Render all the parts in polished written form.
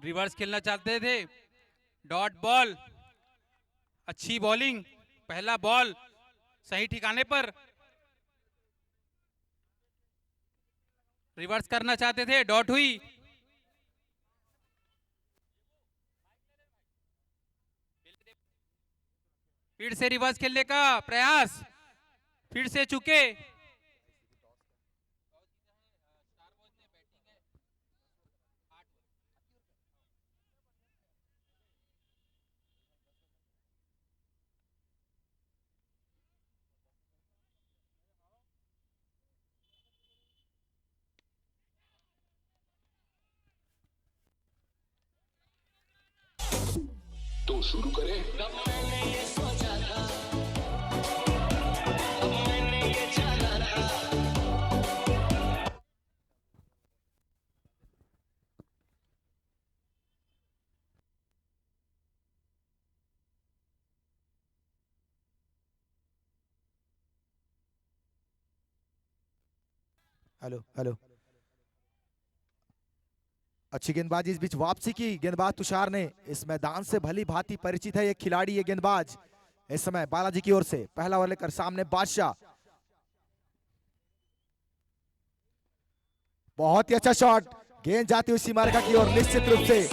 Reverse खेलना चाहते थे, डॉट बॉल, अच्छी बॉलिंग, पहला बॉल सही ठिकाने पर, रिवर्स करना चाहते थे, डॉट हुई। फिर से रिवर्स खेलने का प्रयास, फिर से चुके। तो शुरू करें। Hello hello. अच्छी गेंदबाजी इस बीच वापसी की, गेंदबाज तुषार ने इस मैदान से भली भांति परिचित है ये खिलाड़ी, ये गेंदबाज। इस समय बालाजी की ओर से पहला ओवर लेकर सामने बादशाह। बहुत ही अच्छा शॉट, गेंद जाती हुई सीमा रेखा की ओर, निश्चित रूप से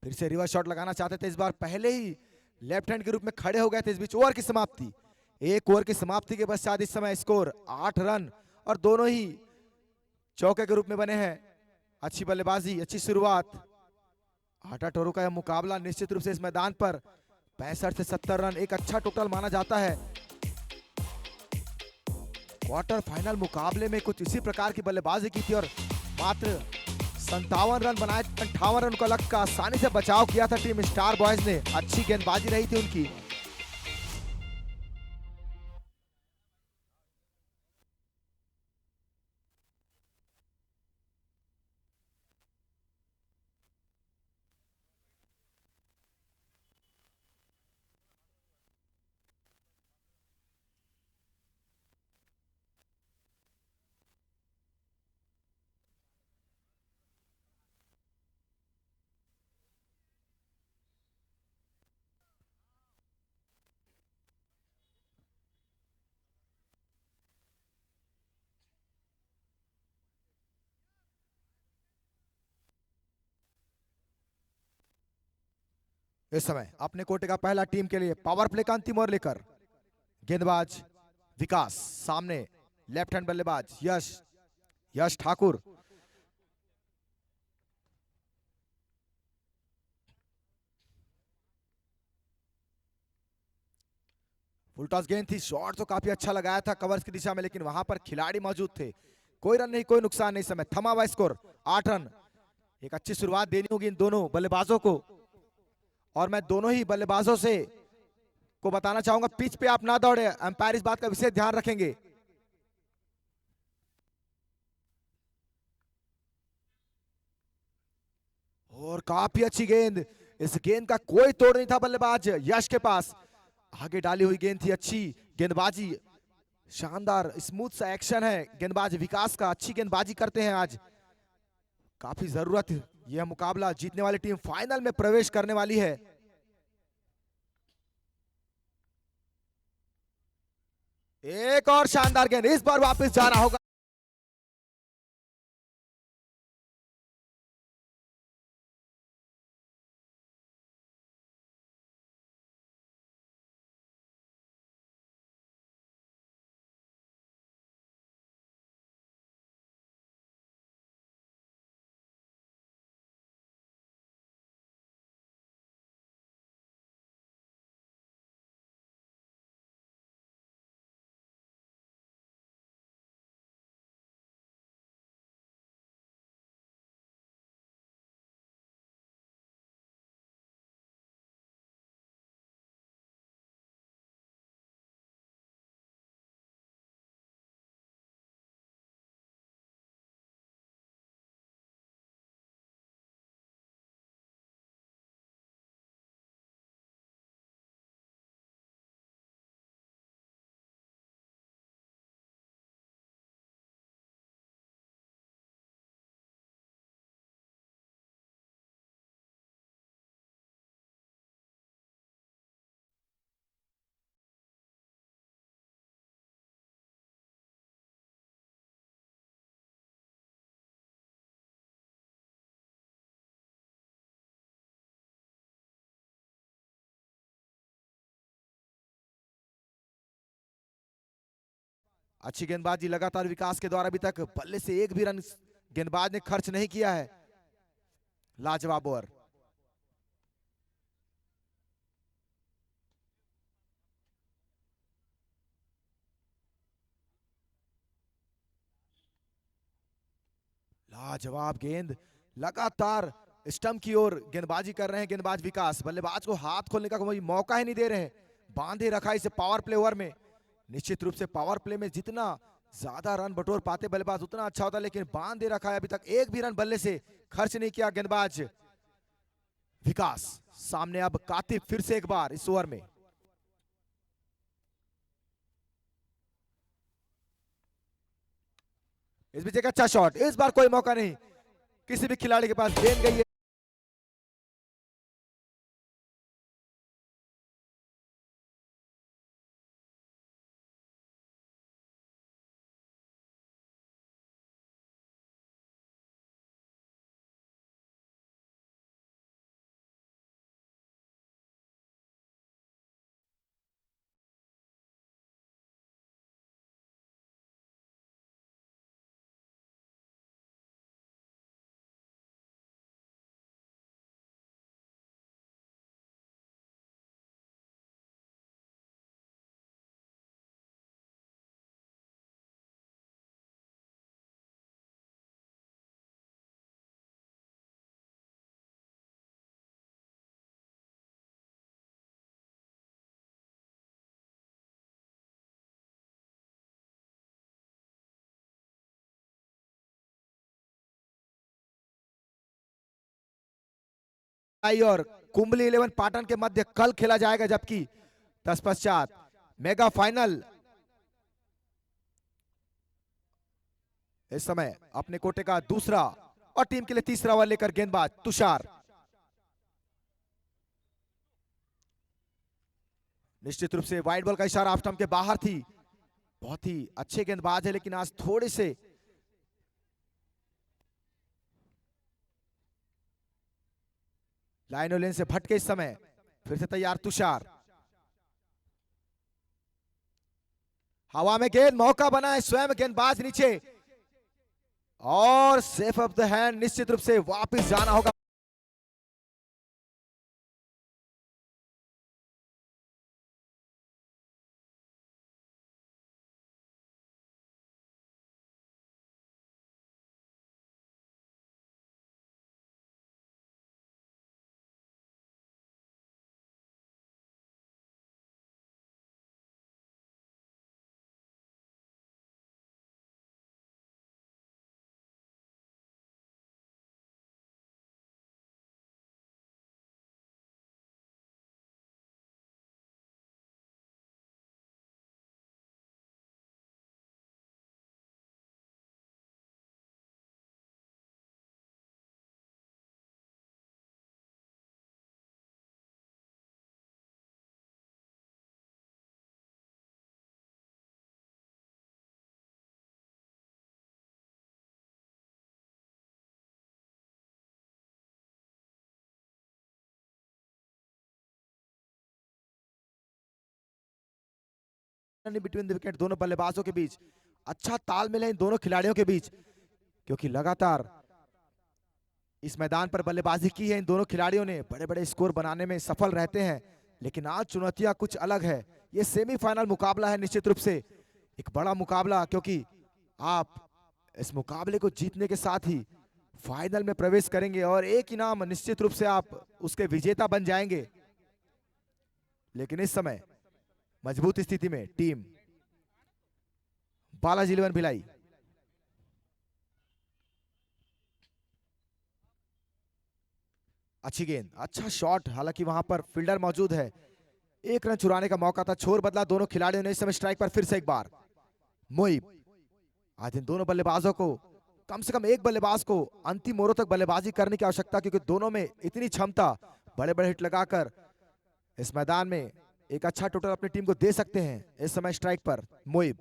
फिर से रिवर्स शॉट लगाना चाहते थे, इस बार पहले ही लेफ्ट हैंड के रूप में खड़े हो गए थे। इस बीच ओवर की समाप्ति, एक ओवर की समाप्ति के पश्चात इस समय स्कोर 8 रन और दोनों ही चौके के रूप में बने हैं। अच्छी बल्लेबाजी, अच्छी शुरुआत। 8 ओवरों का यह मुकाबला निश्चित रूप से इस मैदान पर 65 से 70 रन एक अच्छा टोटल माना जाता है। क्वार्टर फाइनल मुकाबले में कुछ इसी प्रकार की बल्लेबाजी की थी और मात्र 57 रन बनाए, 58 रन का लक्ष्य का आसानी से बचाव किया था टीम स्टार बॉयज ने। अच्छी गेंदबाजी रही थी उनकी। इस समय अपने कोटे का पहला टीम के लिए पावर प्ले का अंतिम ओवर लेकर गेंदबाज विकास, सामने लेफ्ट हैंड बल्लेबाज यश, यश ठाकुर। फुल टॉस गेंद थी, शॉट तो काफी अच्छा लगाया था कवर्स की दिशा में, लेकिन वहां पर खिलाड़ी मौजूद थे। कोई रन नहीं, कोई नुकसान नहीं, समय थमा हुआ स्कोर 8 रन। एक अच्छी शुरुआत देनी होगी इन दोनों बल्लेबाजों को, और मैं दोनों ही बल्लेबाजों से को बताना चाहूंगा पिच पे आप ना दौड़े, अंपायर इस बात का विशेष ध्यान रखेंगे। और काफी अच्छी गेंद, इस गेंद का कोई तोड़ नहीं था बल्लेबाज यश के पास। आगे डाली हुई गेंद थी, अच्छी गेंदबाजी, शानदार स्मूथ सा एक्शन है गेंदबाज विकास का, अच्छी गेंदबाजी करते हैं आज। काफी जरूरत, यह मुकाबला जीतने वाली टीम फाइनल में प्रवेश करने वाली है। एक और शानदार गेंद, इस बार वापस जाना होगा। अच्छी गेंदबाजी लगातार विकास के द्वारा अभी तक बल्ले से एक भी रन गेंदबाज ने खर्च नहीं किया है। लाजवाब ओवर। लाजवाब गेंद, लगातार स्टंप की ओर गेंदबाजी कर रहे हैं गेंदबाज विकास। बल्लेबाज को हाथ खोलने का कोई मौका ही नहीं दे रहे हैं, बांधे रखा इसे पावर प्ले ओवर में। निश्चित रूप से पावर प्ले में जितना ज्यादा रन बटोर पाते बल्लेबाज उतना अच्छा होता, लेकिन बांधे रखा है। अभी तक एक भी रन बल्ले से खर्च नहीं किया गेंदबाज विकास। सामने अब कातिब फिर से एक बार इस ओवर में। इस बीच एक अच्छा शॉट, इस बार कोई मौका नहीं, किसी भी खिलाड़ी के पास गेंद गई है। और कुंबली 11 पाटन के मध्य कल खेला जाएगा, जबकि तत्पश्चात मेगा फाइनल इस समय अपने कोटे का दूसरा और टीम के लिए तीसरा ओवर लेकर गेंदबाज तुषार। निश्चित रूप से वाइड बॉल का इशारा ऑफ स्टंप के बाहर थी। बहुत ही अच्छे गेंदबाज है, लेकिन आज थोड़े से लाइन और लेन से भटके। इस समय फिर से तैयार तुषार, हवा में गेंद, मौका बना है, स्वयं गेंदबाज नीचे और सेफ ऑफ द हैंड। निश्चित रूप से वापस जाना होगा। बिटवीन द विकेट दोनों बल्लेबाजों के बीच अच्छा तालमेल है इन दोनों खिलाड़ियों के बीच, क्योंकि लगातार इस मैदान पर बल्लेबाजी की है इन दोनों खिलाड़ियों ने, बड़े बड़े स्कोर बनाने में सफल रहते हैं। लेकिन आज चुनौतियां कुछ अलग है। ये सेमीफाइनल मुकाबला है, निश्चित रूप से एक बड़ा मुकाबला, क्योंकि आप इस मुकाबले को जीतने के साथ ही फाइनल में प्रवेश करेंगे और एक इनाम निश्चित रूप से आप उसके विजेता बन जाएंगे। लेकिन इस समय मजबूत स्थिति में टीम बालाजी 11 भिलाई। अच्छी गेंद, अच्छा शॉट, हालांकि वहां पर फील्डर मौजूद है। एक रन चुराने का मौका था, छोर बदला दोनों खिलाड़ियों ने। इस समय स्ट्राइक पर फिर से एक बार मोइब। आज इन दोनों बल्लेबाजों को, कम से कम एक बल्लेबाज को अंतिम ओवरों तक बल्लेबाजी करने की आवश्यकता, क्योंकि दोनों में इतनी क्षमता, बड़े बड़े हिट लगाकर इस मैदान में एक अच्छा टोटल अपनी टीम को दे सकते हैं। इस समय स्ट्राइक पर मोइब।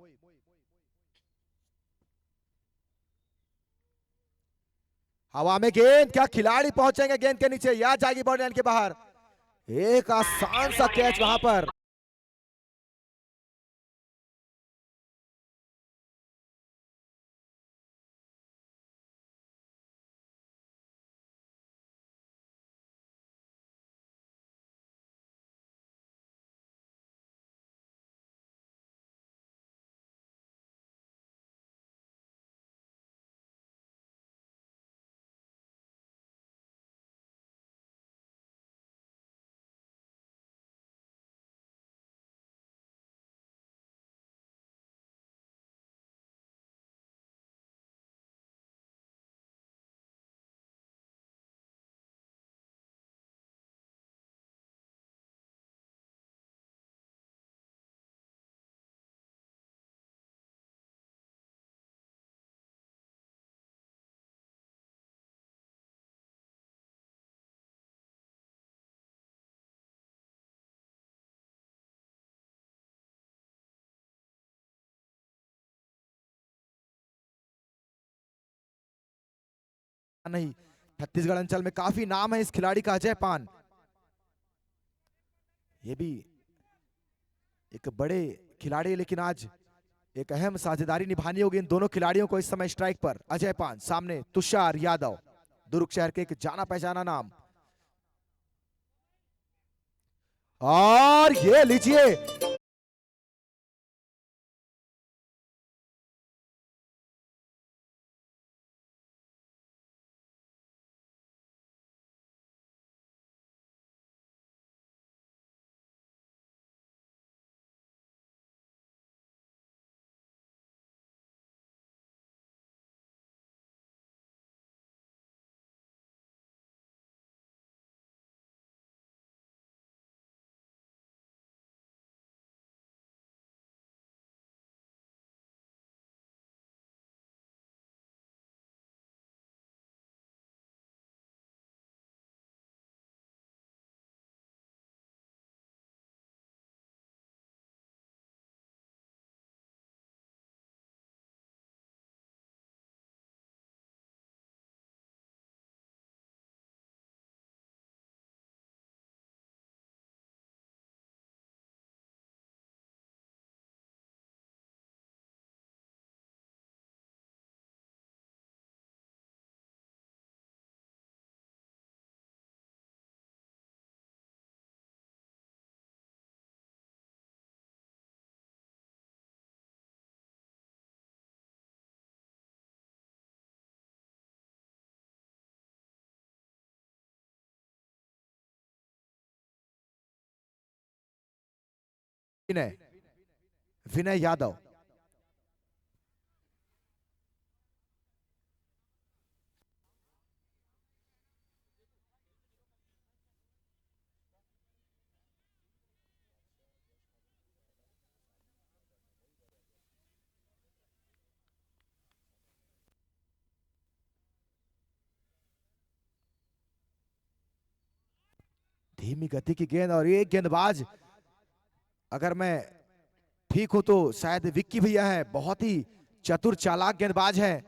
हवा में गेंद, क्या खिलाड़ी पहुंचेंगे गेंद के नीचे या जाएगी बॉडी लाइन के बाहर। एक आसान सा कैच वहां पर। नहीं, छत्तीसगढ़ अंचल में काफी नाम है इस खिलाड़ी का, अजय पान। ये भी एक बड़े खिलाड़ी, लेकिन आज एक अहम साझेदारी निभानी होगी इन दोनों खिलाड़ियों को इस समय स्ट्राइक पर। अजय पान सामने तुषार यादव, दुर्ग शहर के एक जाना पहचाना नाम। और ये लीजिए, विनय विनय यादव। धीमी गति की गेंद, और एक गेंदबाज, अगर मैं ठीक हूं तो शायद विक्की भैया है, बहुत ही चतुर चालाक गेंदबाज है।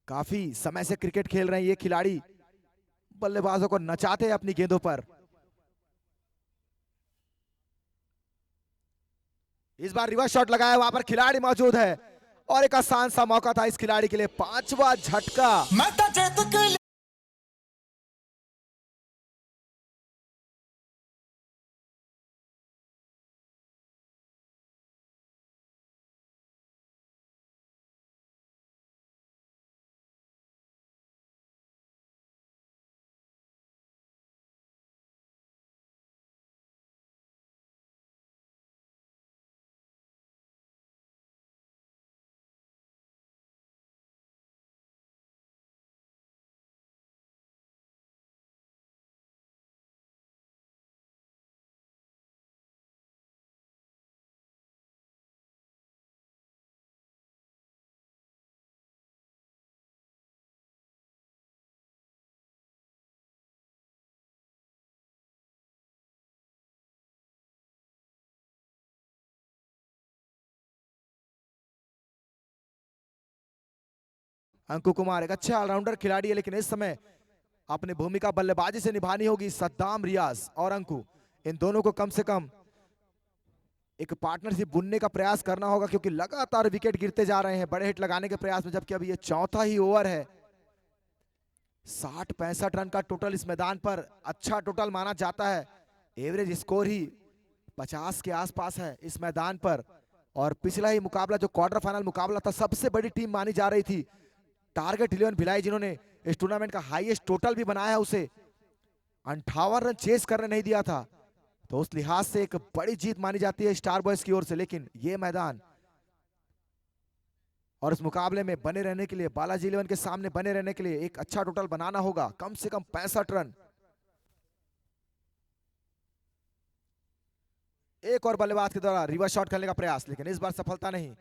काफी समय से क्रिकेट खेल रहे हैं ये खिलाड़ी, बल्लेबाजों को नचाते हैं अपनी गेंदों पर। इस बार रिवर्स शॉट लगाया, वहां पर खिलाड़ी मौजूद है और एक आसान सा मौका था इस खिलाड़ी के लिए, पांचवा झटका। अंकु कुमार एक अच्छा ऑलराउंडर खिलाड़ी है, लेकिन इस समय अपनी भूमिका बल्लेबाजी से निभानी होगी। सद्दाम रियाज और अंकु, इन दोनों को कम से कम एक पार्टनरशिप बुनने का प्रयास करना होगा, क्योंकि लगातार विकेट गिरते जा रहे हैं बड़े हिट लगाने के प्रयास में, जबकि अभी ये चौथा ही ओवर है। 60-65 रन का टोटल इस मैदान पर अच्छा टोटल माना जाता है। एवरेज स्कोर ही 50 के आसपास है इस मैदान पर। और पिछला ही मुकाबला जो क्वार्टर फाइनल मुकाबला था, सबसे बड़ी टीम मानी जा रही थी टारगेट 11 भिलाई, जिन्होंने इस टूर्नामेंट का हाईएस्ट टोटल भी बनाया है, उसे 58 रन चेस करने नहीं दिया था। तो उस लिहाज से एक बड़ी जीत मानी जाती है स्टार बॉयज की ओर से। लेकिन ये मैदान और इस मुकाबले में बने रहने के लिए, बालाजी 11 के सामने बने रहने के लिए एक अच्छा टोटल बनाना होगा, कम से कम 65 रन। एक और बल्लेबाज के द्वारा रिवर्स शॉट खेलने का प्रयास, लेकिन इस बार सफलता नहीं।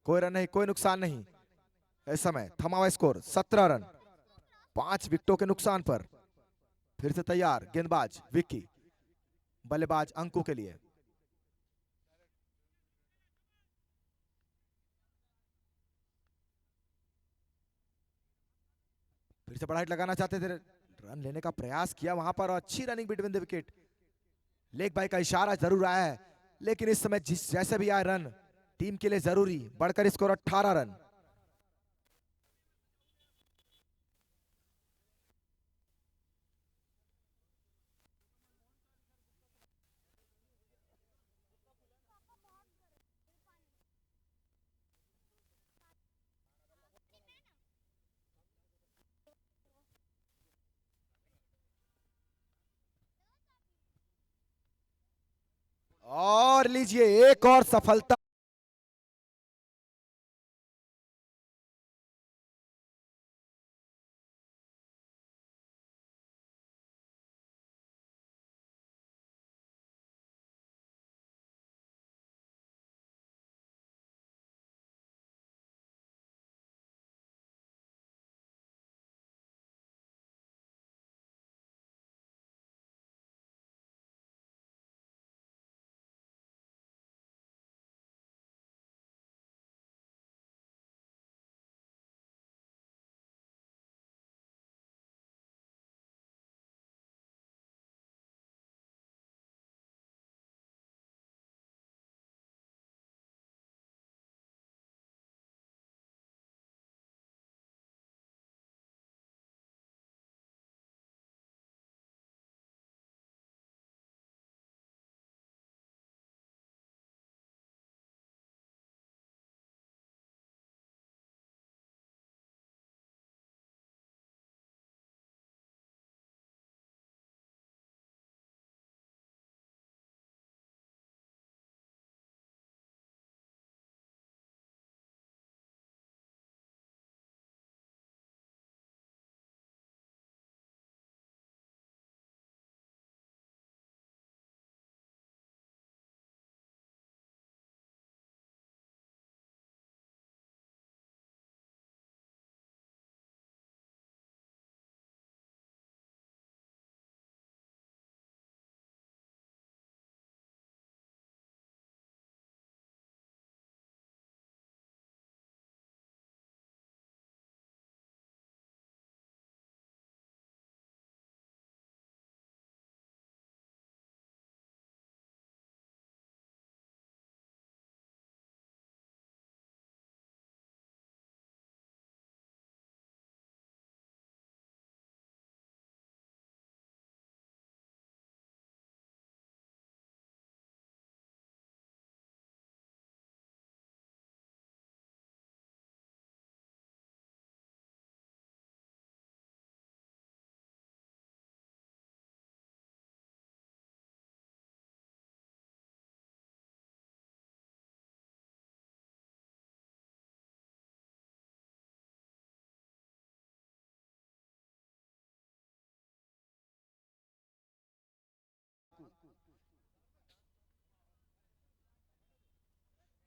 कोई रन नहीं, कोई नुकसान नहीं। इस समय थमा हुआ स्कोर 17 रन 5 विकेटों के नुकसान पर। फिर से तैयार गेंदबाज विक्की, बल्लेबाज अंकु के लिए। से बड़ा हिट लगाना चाहते थे, रन लेने का प्रयास किया वहां पर, अच्छी running between the wicket. Leg bye का इशारा जरूर आया है, लेकिन इस समय जिस जैसे भी आए रन टीम के लिए जरूरी, बढ़कर स्कोर 18 रन। और लीजिए एक और सफलता।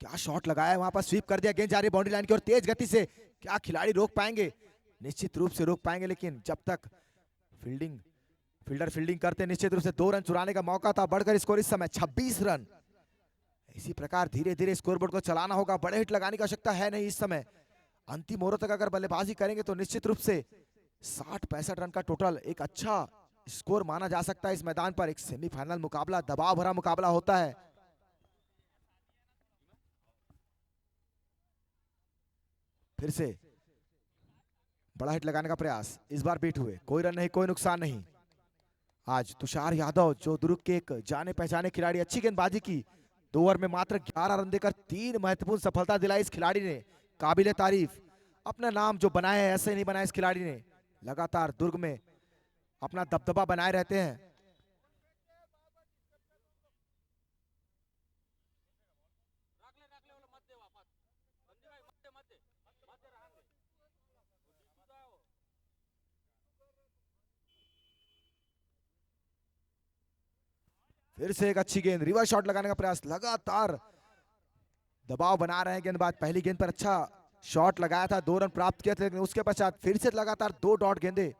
क्या शॉट लगाया है वहां पर, स्वीप कर दिया, गेंद जा रही बाउंड्री लाइन की ओर तेज गति से। क्या खिलाड़ी रोक पाएंगे? निश्चित रूप से रोक पाएंगे, लेकिन जब तक फील्डिंग फील्डर फील्डिंग करते निश्चित रूप से 2 रन चुराने का मौका था। बढ़कर स्कोर इस समय 26 रन। इसी प्रकार धीरे धीरे स्कोरबोर्ड को चलाना होगा, बड़े हिट लगाने की आवश्यकता है नहीं इस समय। अंतिम ओवर तक अगर बल्लेबाजी करेंगे तो निश्चित रूप से 60-65 रन का टोटल एक अच्छा स्कोर माना जा सकता है इस मैदान पर। एक सेमीफाइनल मुकाबला, दबाव भरा मुकाबला होता है। फिर से बड़ा हिट लगाने का प्रयास, इस बार बीट हुए, कोई रन नहीं, कोई नुकसान नहीं। आज तुषार यादव जो दुर्ग के एक जाने पहचाने खिलाड़ी, अच्छी गेंदबाजी की। 2 ओवर में मात्र 11 रन देकर 3 महत्वपूर्ण सफलता दिलाई इस खिलाड़ी ने। काबिले तारीफ। अपना नाम जो बनाया है ऐसे नहीं बनाया इस खिलाड़ी ने। लगातार दुर्ग में अपना दबदबा बनाए रहते हैं। फिर से एक अच्छी गेंद, रिवर्स शॉट लगाने का प्रयास, लगातार दबाव बना रहे हैं गेंदबाज। पहली गेंद पर अच्छा शॉट लगाया था, 2 रन प्राप्त किए थे, लेकिन उसके पश्चात फिर से लगातार 2 डॉट गेंदे।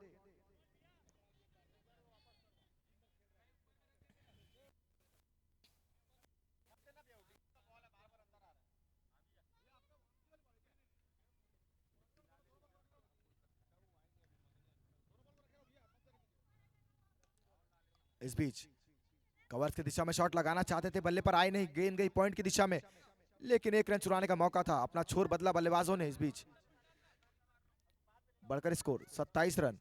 इस बीच कवर्स की दिशा में शॉट लगाना चाहते थे, बल्ले पर आए नहीं, गेंद गई पॉइंट की दिशा में, लेकिन एक रन चुराने का मौका था। अपना छोर बदला बल्लेबाजों ने। इस बीच बढ़कर स्कोर 27 रन।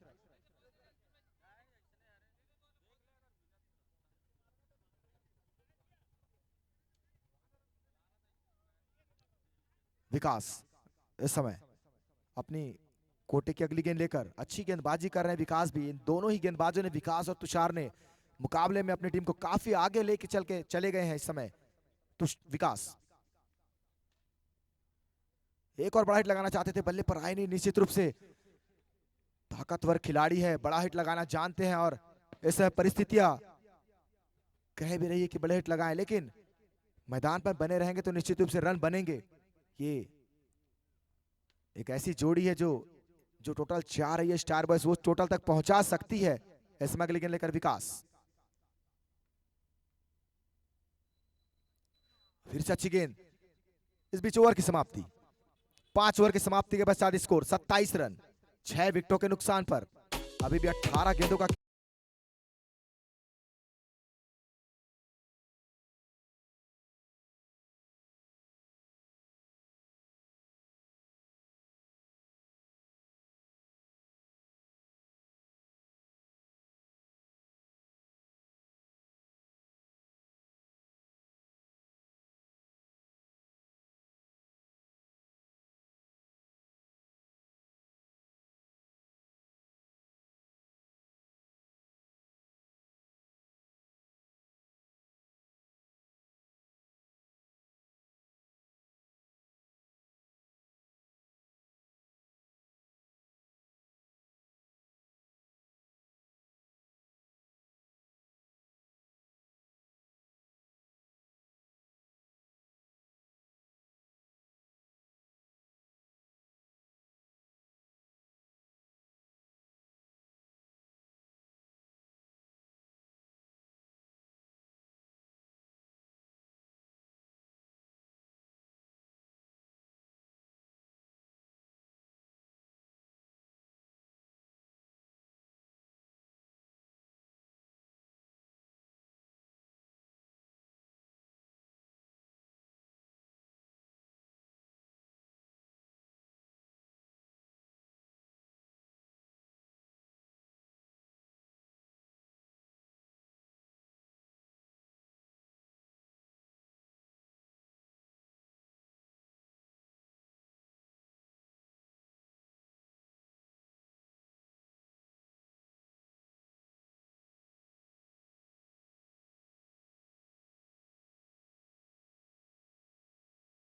विकास इस समय अपनी कोटे की अगली गेंद लेकर अच्छी गेंदबाजी कर रहे हैं। विकास भी, इन दोनों ही गेंदबाजों ने, विकास और तुषार ने, मुकाबले में अपनी टीम को काफी आगे लेके चले गए हैं इस समय। विकास एक और बड़ा हिट लगाना चाहते थे, बल्ले पर आए नहीं। निश्चित रूप से ताकतवर खिलाड़ी है, बड़ा हिट लगाना जानते हैं, और इस परिस्थितियां कह भी रही है कि बड़े हिट लगाएं, लेकिन मैदान पर बने रहेंगे तो निश्चित रूप से रन बनेंगे। ये एक ऐसी जोड़ी है जो जो टोटल 4 है, ये स्टार बॉयज वो टोटल तक पहुंचा सकती है। इसमें अगली गेंद लेकर विकास, फिर से अच्छी गेंद। इस बीच ओवर की समाप्ति, 5 ओवर की समाप्ति के पश्चात स्कोर 27 रन, 6 विकेटों के नुकसान पर। अभी भी 18 गेंदों का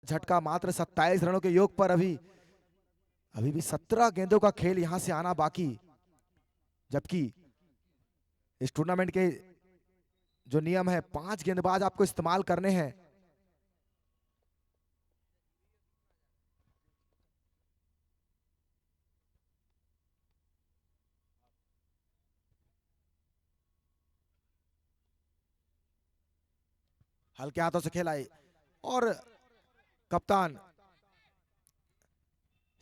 झटका मात्र 27 रनों के योग पर। अभी अभी भी 17 गेंदों का खेल यहां से आना बाकी, जबकि इस टूर्नामेंट के जो नियम है 5 गेंदबाज आपको इस्तेमाल करने हैं। हल्के हाथों से खेला और कप्तान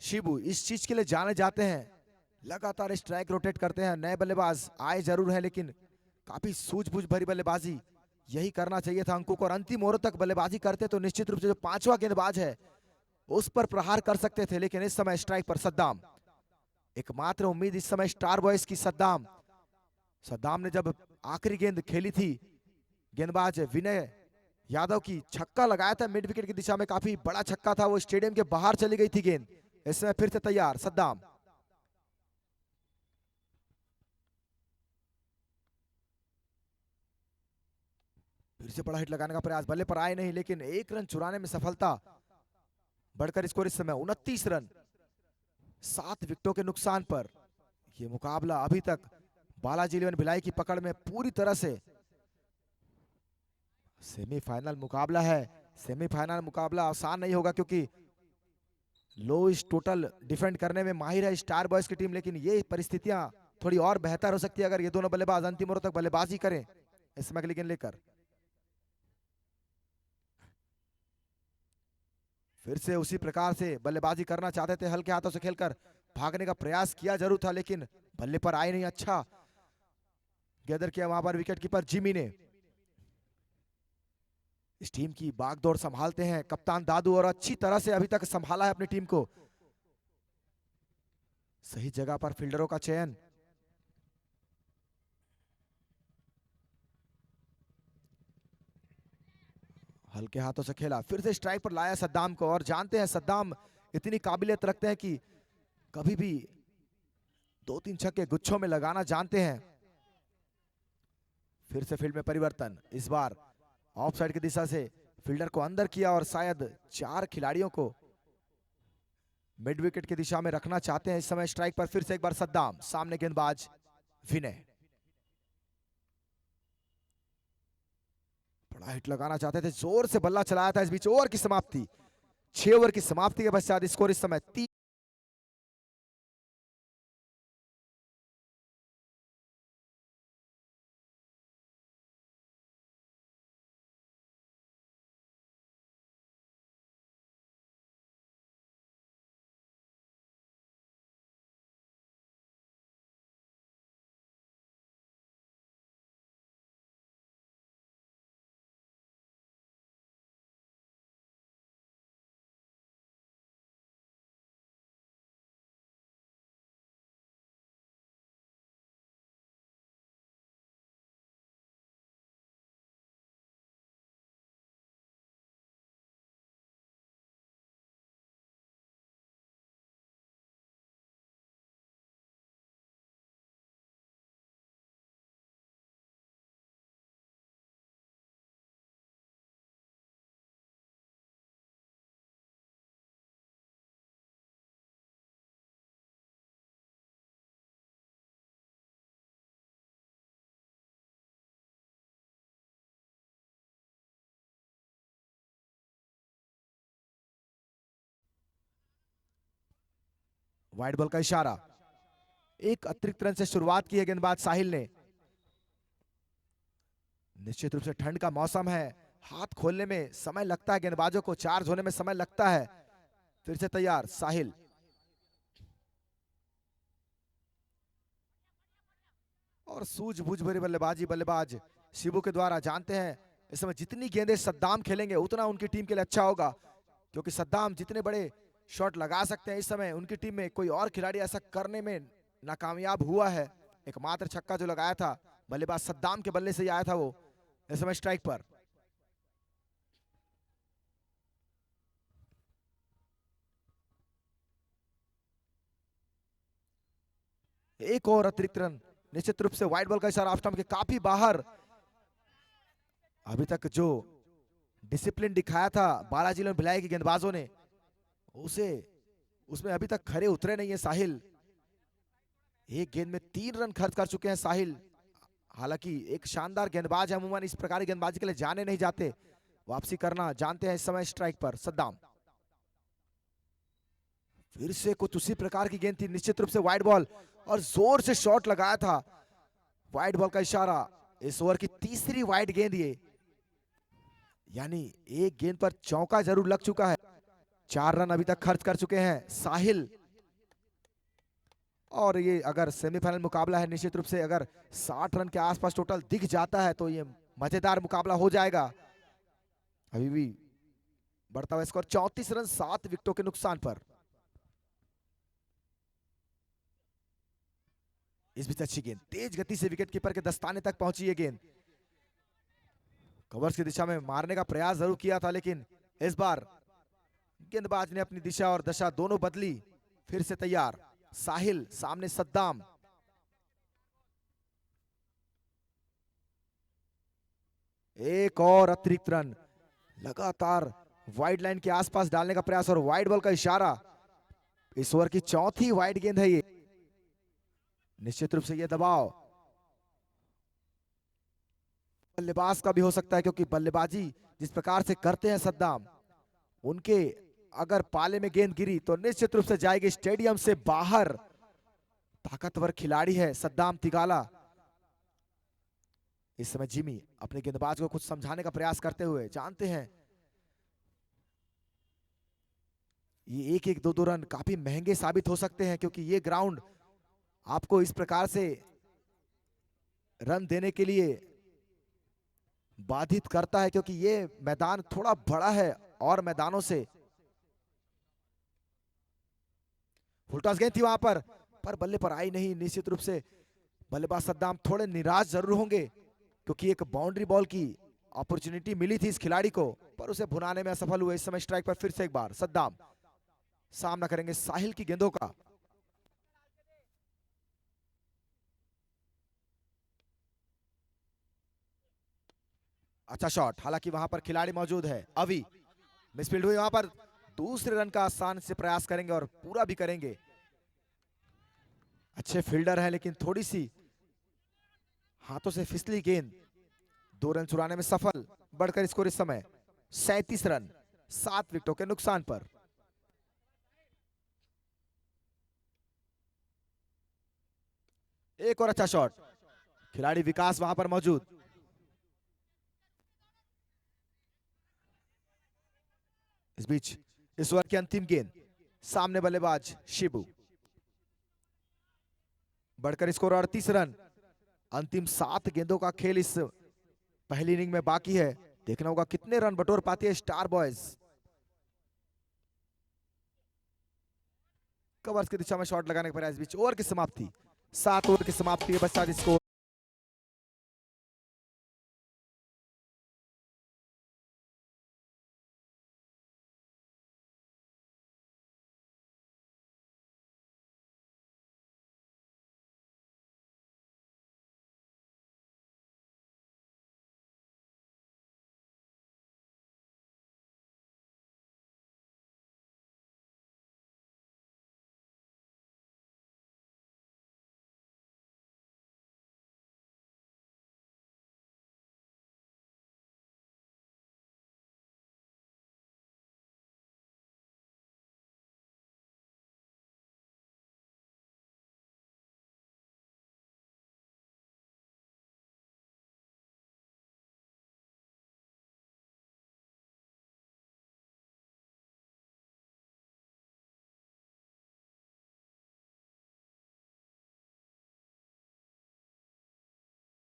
शिबू इस चीज के लिए जाने जाते हैं, लगातार स्ट्राइक रोटेट करते हैं। नए बल्लेबाज आए जरूर हैं, लेकिन काफी सूझबूझ भरी बल्लेबाजी, यही करना चाहिए था अंकुर को। और अंतिम ओवर तक बल्लेबाजी करते तो निश्चित रूप से जो 5वां गेंदबाज है उस पर प्रहार कर सकते थे, लेकिन इस समय स्ट्राइक पर सद्दाम। एकमात्र उम्मीद इस समय स्टार बॉयज की सद्दाम। सद्दाम ने जब आखिरी गेंद खेली थी, गेंदबाज विनय यादव की छक्का लगाया था मिड विकेट की दिशा में, काफी बड़ा छक्का था, वो स्टेडियम के बाहर चली गई थी गेंद। इस समय फिर से तैयार सद्दाम, फिर से बड़ा हिट लगाने का प्रयास, बल्ले पर आए नहीं, लेकिन 1 रन चुराने में सफलता। बढ़कर स्कोर इस समय 29 रन, 7 विकेटों के नुकसान पर। यह मुकाबला अभी तक बालाजी इलेवन भिलाई की पकड़ में पूरी तरह से। सेमीफाइनल मुकाबला है, सेमीफाइनल मुकाबला आसान नहीं होगा, क्योंकि लो इस टोटल डिफेंड करने में माहिर है स्टार बॉयज की टीम, लेकिन ये परिस्थितियां थोड़ी और बेहतर हो सकती है अगर ये दोनों बल्लेबाज अंतिम ओवर तक बल्लेबाजी करें। इसमें अगली गेंद लेकर फिर से उसी प्रकार से बल्लेबाजी करना चाहते थे, हल्के हाथों से खेलकर भागने का प्रयास किया जरूर था, लेकिन बल्ले पर आए नहीं। अच्छा गैदर किया वहां पर विकेट कीपर जिमी ने। इस टीम की बागडोर संभालते हैं कप्तान दादू और अच्छी तरह से अभी तक संभाला है अपनी टीम को। सही जगह पर फील्डरों का चयन। हल्के हाथों से खेला, फिर से स्ट्राइक पर लाया सद्दाम को, और जानते हैं सद्दाम इतनी काबिलियत रखते हैं कि कभी भी 2-3 छक्के गुच्छों में लगाना जानते हैं। फिर से फील्ड में परिवर्तन, इस बार ऑफ साइड की दिशा से फील्डर को अंदर किया और शायद 4 खिलाड़ियों को मिड विकेट की दिशा में रखना चाहते हैं। इस समय स्ट्राइक पर फिर से एक बार सद्दाम, सामने गेंदबाज विनय। बड़ा हिट लगाना चाहते थे, जोर से बल्ला चलाया था। इस बीच ओवर की समाप्ति, 6 ओवर की समाप्ति के पश्चात स्कोर इस समय 3। वाइड बॉल का इशारा, एक अतिरिक्त रन से शुरुआत की है गेंदबाज साहिल ने। निश्चित रूप से ठंड का मौसम है, हाथ खोलने में समय लगता है, गेंदबाजों को चार्ज होने में समय लगता है। फिर से तैयार साहिल, और सूझबूझ भरी बल्लेबाजी बल्लेबाज शिबू के द्वारा। जानते हैं इस समय जितनी गेंदें सद्दाम खेलेंगे उतना उनकी टीम के लिए अच्छा होगा, क्योंकि सद्दाम जितने बड़े शॉट लगा सकते हैं इस समय उनकी टीम में कोई और खिलाड़ी ऐसा करने में नाकामयाब हुआ है। एकमात्र छक्का जो लगाया था बल्लेबाज सद्दाम के बल्ले से ही आया था, वो इस समय स्ट्राइक पर। एक और अतिरिक्त रन, निश्चित रूप से वाइड बॉल का इशारा ऑफ स्टंप के काफी बाहर। अभी तक जो डिसिप्लिन दिखाया था बालाजी और भिलाई के गेंदबाजों ने, उसे उसमें अभी तक खरे उतरे नहीं है साहिल। एक गेंद में 3 रन खर्च कर चुके हैं साहिल। हालांकि एक शानदार गेंदबाज है, अमूमन इस प्रकार की गेंदबाजी के लिए जाने नहीं जाते, वापसी करना जानते हैं। इस समय स्ट्राइक पर सद्दाम, फिर से कुछ उसी प्रकार की गेंद थी, निश्चित रूप से वाइड बॉल, और जोर से शॉट लगाया था। वाइड बॉल का इशारा, इस ओवर की तीसरी वाइड गेंद ये, यानी एक गेंद पर चौका जरूर लग चुका है। 4 रन अभी तक खर्च कर चुके हैं साहिल, और ये अगर सेमीफाइनल मुकाबला है, निश्चित रूप से अगर 60 रन के आसपास टोटल दिख जाता है तो ये मजेदार मुकाबला हो जाएगा। अभी भी बढ़ता हुआ स्कोर 34 रन 7 विकेटों के नुकसान पर। इस बीच अच्छी गेंद, तेज गति से विकेट कीपर के दस्ताने तक पहुंची ये गेंद। कवर्स की दिशा में मारने का प्रयास जरूर किया था, लेकिन इस बार गेंदबाज ने अपनी दिशा और दशा दोनों बदली। फिर से तैयार साहिल, सामने सद्दाम, एक और अतिरिक्त रन, लगातार वाइड लाइन के आसपास डालने का प्रयास, और वाइड बॉल का इशारा। इस ओवर की चौथी वाइड गेंद है ये, निश्चित रूप से ये दबाव बल्लेबाज का भी हो सकता है, क्योंकि बल्लेबाजी जिस प्रकार से करते हैं सद्दाम, उनके अगर पाले में गेंद गिरी तो निश्चित रूप से जाएगी स्टेडियम से बाहर। ताकतवर खिलाड़ी है सद्दाम तिगाला। इस समय जिमी अपने गेंदबाज को कुछ समझाने का प्रयास करते हुए, जानते हैं ये एक एक 2-2 रन काफी महंगे साबित हो सकते हैं, क्योंकि ये ग्राउंड आपको इस प्रकार से रन देने के लिए बाधित करता है, क्योंकि ये मैदान थोड़ा बड़ा है और मैदानों से। फुलटॉस गेंद थी वहां पर बल्ले पर आई नहीं। निश्चित रूप से बल्लेबाज सद्दाम थोड़े निराश जरूर होंगे, क्योंकि एक बाउंड्री बॉल की अपॉर्चुनिटी मिली थी इस खिलाड़ी को, पर उसे भुनाने में असफल हुए। इस समय स्ट्राइक पर फिर से एक बार सद्दाम सामना करेंगे साहिल की गेंदों का। अच्छा शॉट, हालांकि वहां पर खिलाड़ी मौजूद है। अभी मिसफील्ड हुई वहां पर। दूसरे रन का आसान से प्रयास करेंगे और पूरा भी करेंगे। अच्छे फील्डर हैं, लेकिन थोड़ी सी हाथों से फिसली गेंद। 2 रन चुराने में सफल। बढ़कर स्कोर इस समय 37 रन, 7 विकेटों के नुकसान पर। एक और अच्छा शॉट, खिलाड़ी विकास वहां पर मौजूद। इस बीच इस ओवर की अंतिम गेंद, सामने बल्लेबाज शिबू। बढ़कर स्कोर 38 रन। अंतिम 7 गेंदों का खेल इस पहली इनिंग में बाकी है। देखना होगा कितने रन बटोर पाती है स्टार बॉयज। कवर्स की दिशा में शॉट लगाने के प्रयास। इस बीच ओवर की समाप्ति, 7 ओवर की समाप्ति के पश्चात स्कोर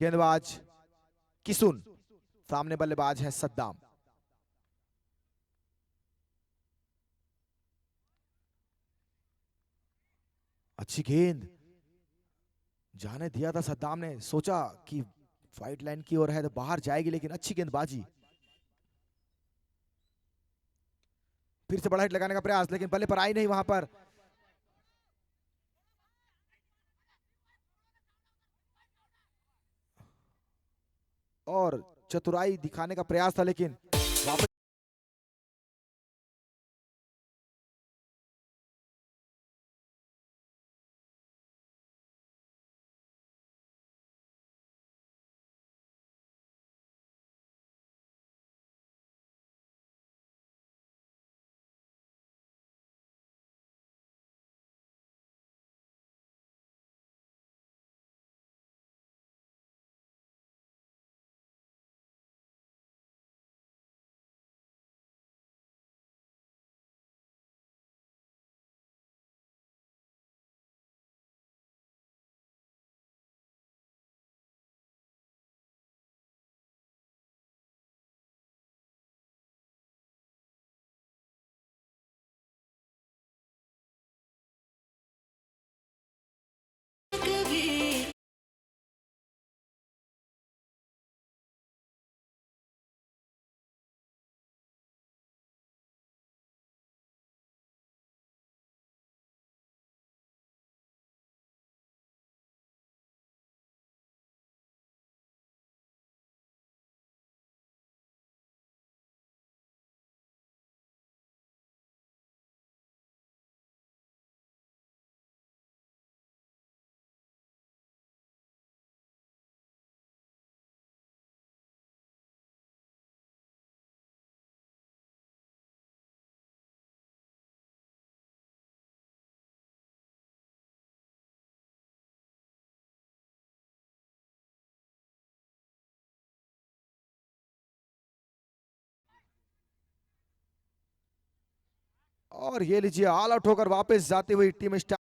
गेंदबाज किसुन, सामने बल्लेबाज है सद्दाम। अच्छी गेंद, जाने दिया था सद्दाम ने। सोचा कि वाइड लाइन की ओर है तो बाहर जाएगी, लेकिन अच्छी गेंदबाजी। फिर से बड़ा हिट लगाने का प्रयास, लेकिन बल्ले पर आई नहीं वहां पर। और चतुराई दिखाने का प्रयास था, लेकिन वापस और ये लीजिए ऑल आउट होकर वापस जाती हुई टीम स्टार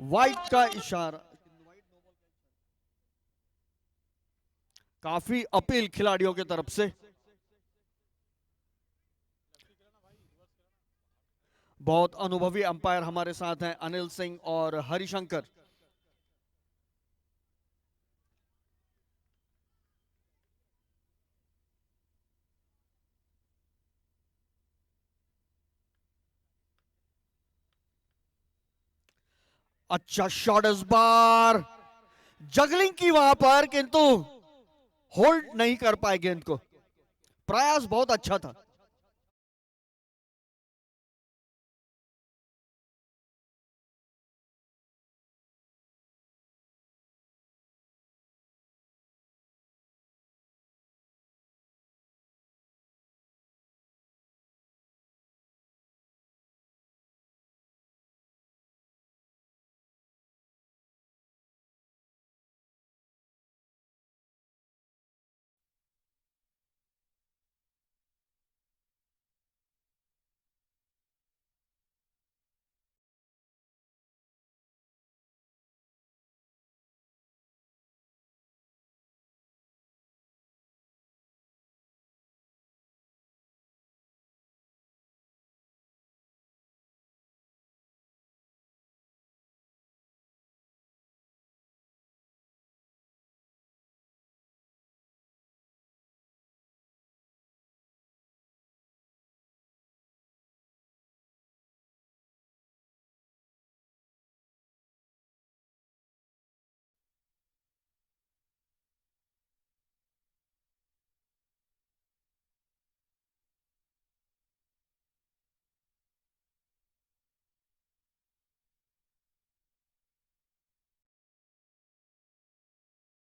वाइट का इशारा। काफी अपील खिलाड़ियों की तरफ से। बहुत अनुभवी अंपायर हमारे साथ हैं, अनिल सिंह और हरिशंकर। अच्छा शॉट इस बार, जगलिंग की वहां पर, किंतु होल्ड नहीं कर पाए गेंद को। प्रयास बहुत अच्छा था।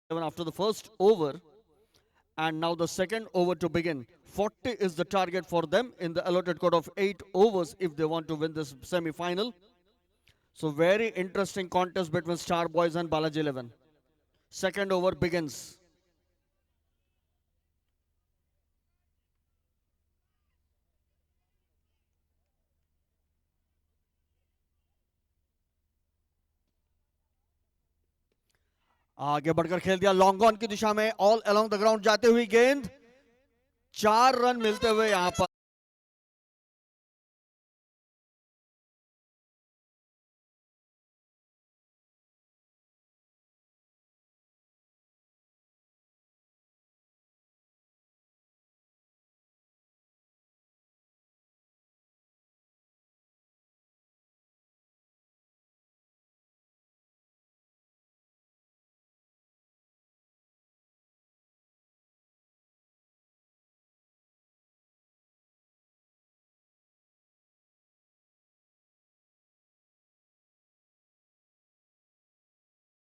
After the first over, and now the second over to begin. 40 is the target for them in the allotted quota of 8 overs if they want to win this semi-final. So very interesting contest between Star Boys and Balaji 11. Second over begins. आगे बढ़कर खेल दिया long on की दिशा में, all along the ground जाते हुए गेंद, 4 run मिलते हुए यहां पर।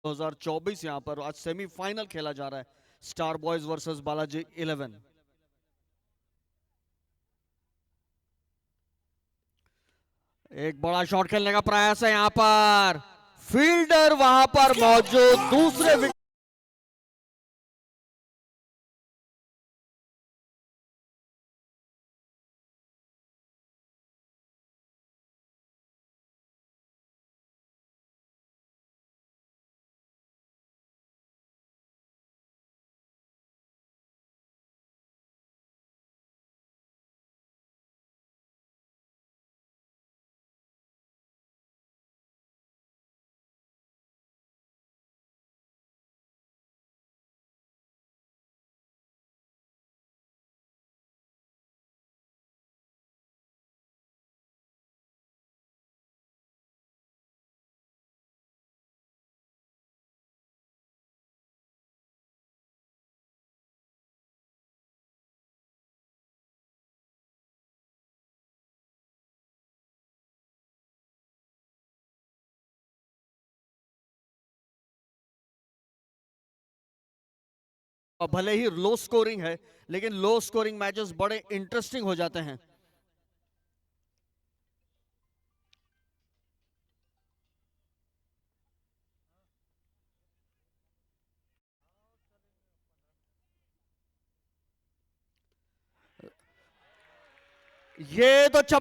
दो 2024 यहां पर आज सेमीफाइनल खेला जा रहा है, स्टार बॉयज वर्सेस बालाजी 11। एक बड़ा शॉट खेलने का प्रयास है यहां पर, फील्डर वहां पर मौजूद, दूसरे विकेट। भले ही लो स्कोरिंग है, लेकिन लो स्कोरिंग मैचेस बड़े इंटरेस्टिंग हो जाते हैं। ये तो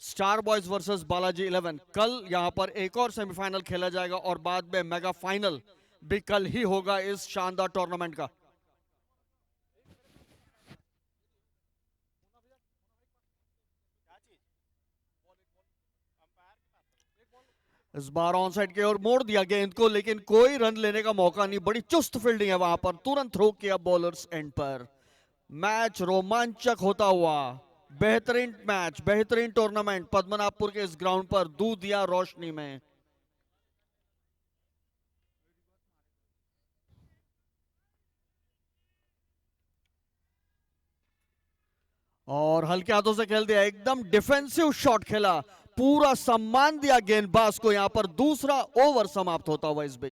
स्टार बॉयज वर्सेस बालाजी 11। कल यहां पर एक और सेमीफाइनल खेला जाएगा और बाद में मेगा फाइनल भी कल ही होगा इस शानदार टूर्नामेंट का। इस बार ऑन साइड की ओर मोड़ दिया गेंद को, लेकिन कोई रन लेने का मौका नहीं। बड़ी चुस्त फील्डिंग है वहां पर, तुरंत थ्रो किया बॉलर्स एंड पर। मैच रोमांचक होता हुआ, बेहतरीन मैच, बेहतरीन टूर्नामेंट पद्मनाभपुर के इस ग्राउंड पर दूधिया रोशनी में। और हल्के हाथों से खेल दिया, एकदम डिफेंसिव शॉट खेला, पूरा सम्मान दिया गेंदबाज को। यहां पर दूसरा ओवर समाप्त होता हुआ इस बीच।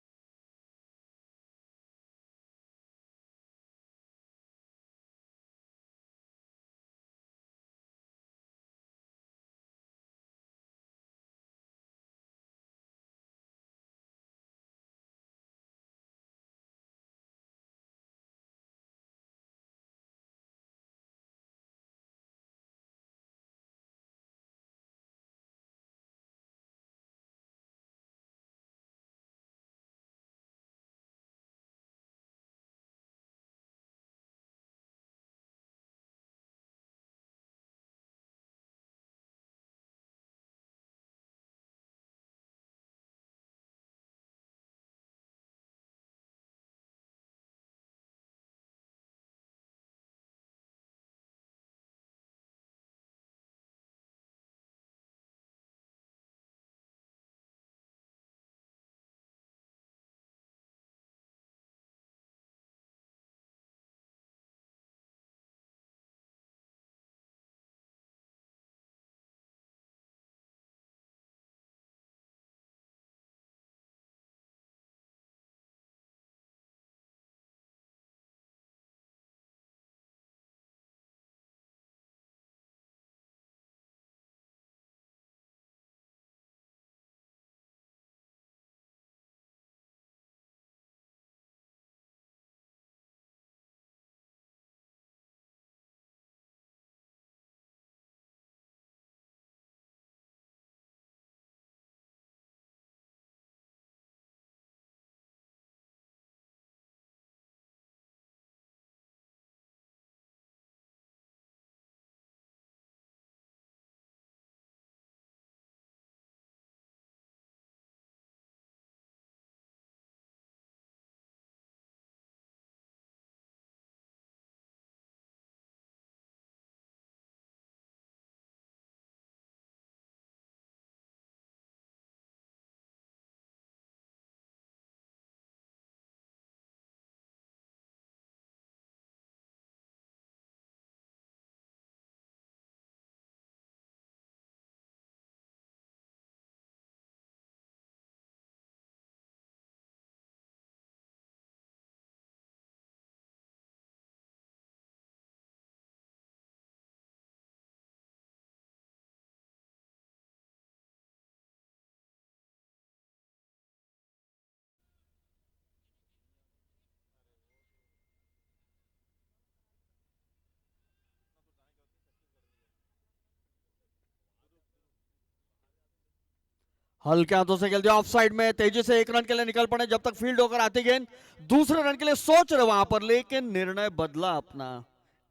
हल्के हाथों से खेल दिया ऑफ साइड में, तेजी से एक रन के लिए निकल पड़े। जब तक फील्ड होकर आती गेंद, दूसरे रन के लिए सोच रहे वहां पर, लेकिन निर्णय बदला अपना,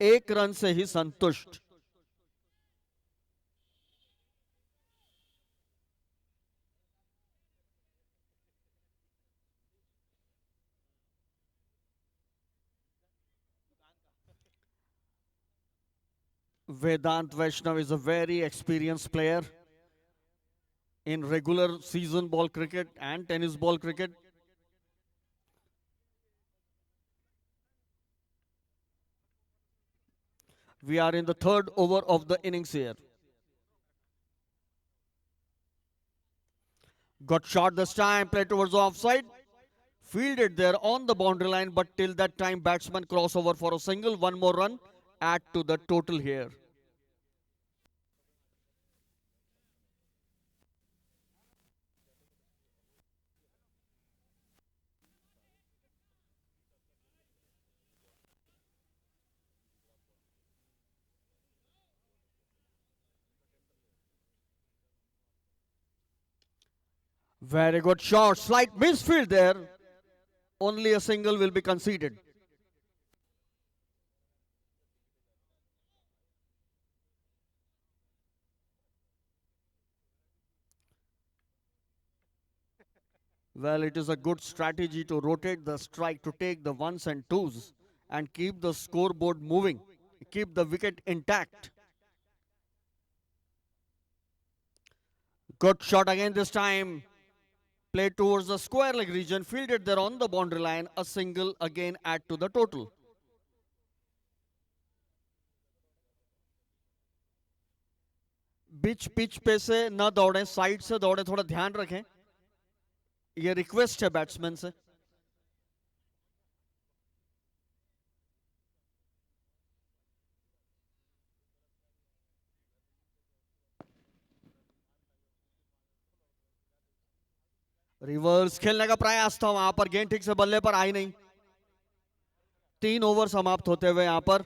एक रन से ही संतुष्ट। Vedant Vaishnav is a very experienced player in regular season ball cricket and tennis ball cricket. We are in the third over of the innings here. Got shot this time, played towards the offside. Fielded there on the boundary line, but till that time batsman crossover for a single. One more run, add to the total here. Very good shot. Slight misfield there. Only a single will be conceded. Well, it is a good strategy to rotate the strike to take the ones and twos and keep the scoreboard moving, keep the wicket intact. Good shot again this time. Played towards the square leg region, fielded there on the boundary line. A single again add to the total. Beach pitch पे से न दौड़ें, side से दौड़ें, थोड़ा ध्यान रखें. ये रिक्वेस्ट है बैट्समैन से. रिवर्स खेलने का प्रयास था, वहां पर गेंद ठीक से बल्ले पर आई नहीं. 3 ओवर समाप्त होते हुए यहां पर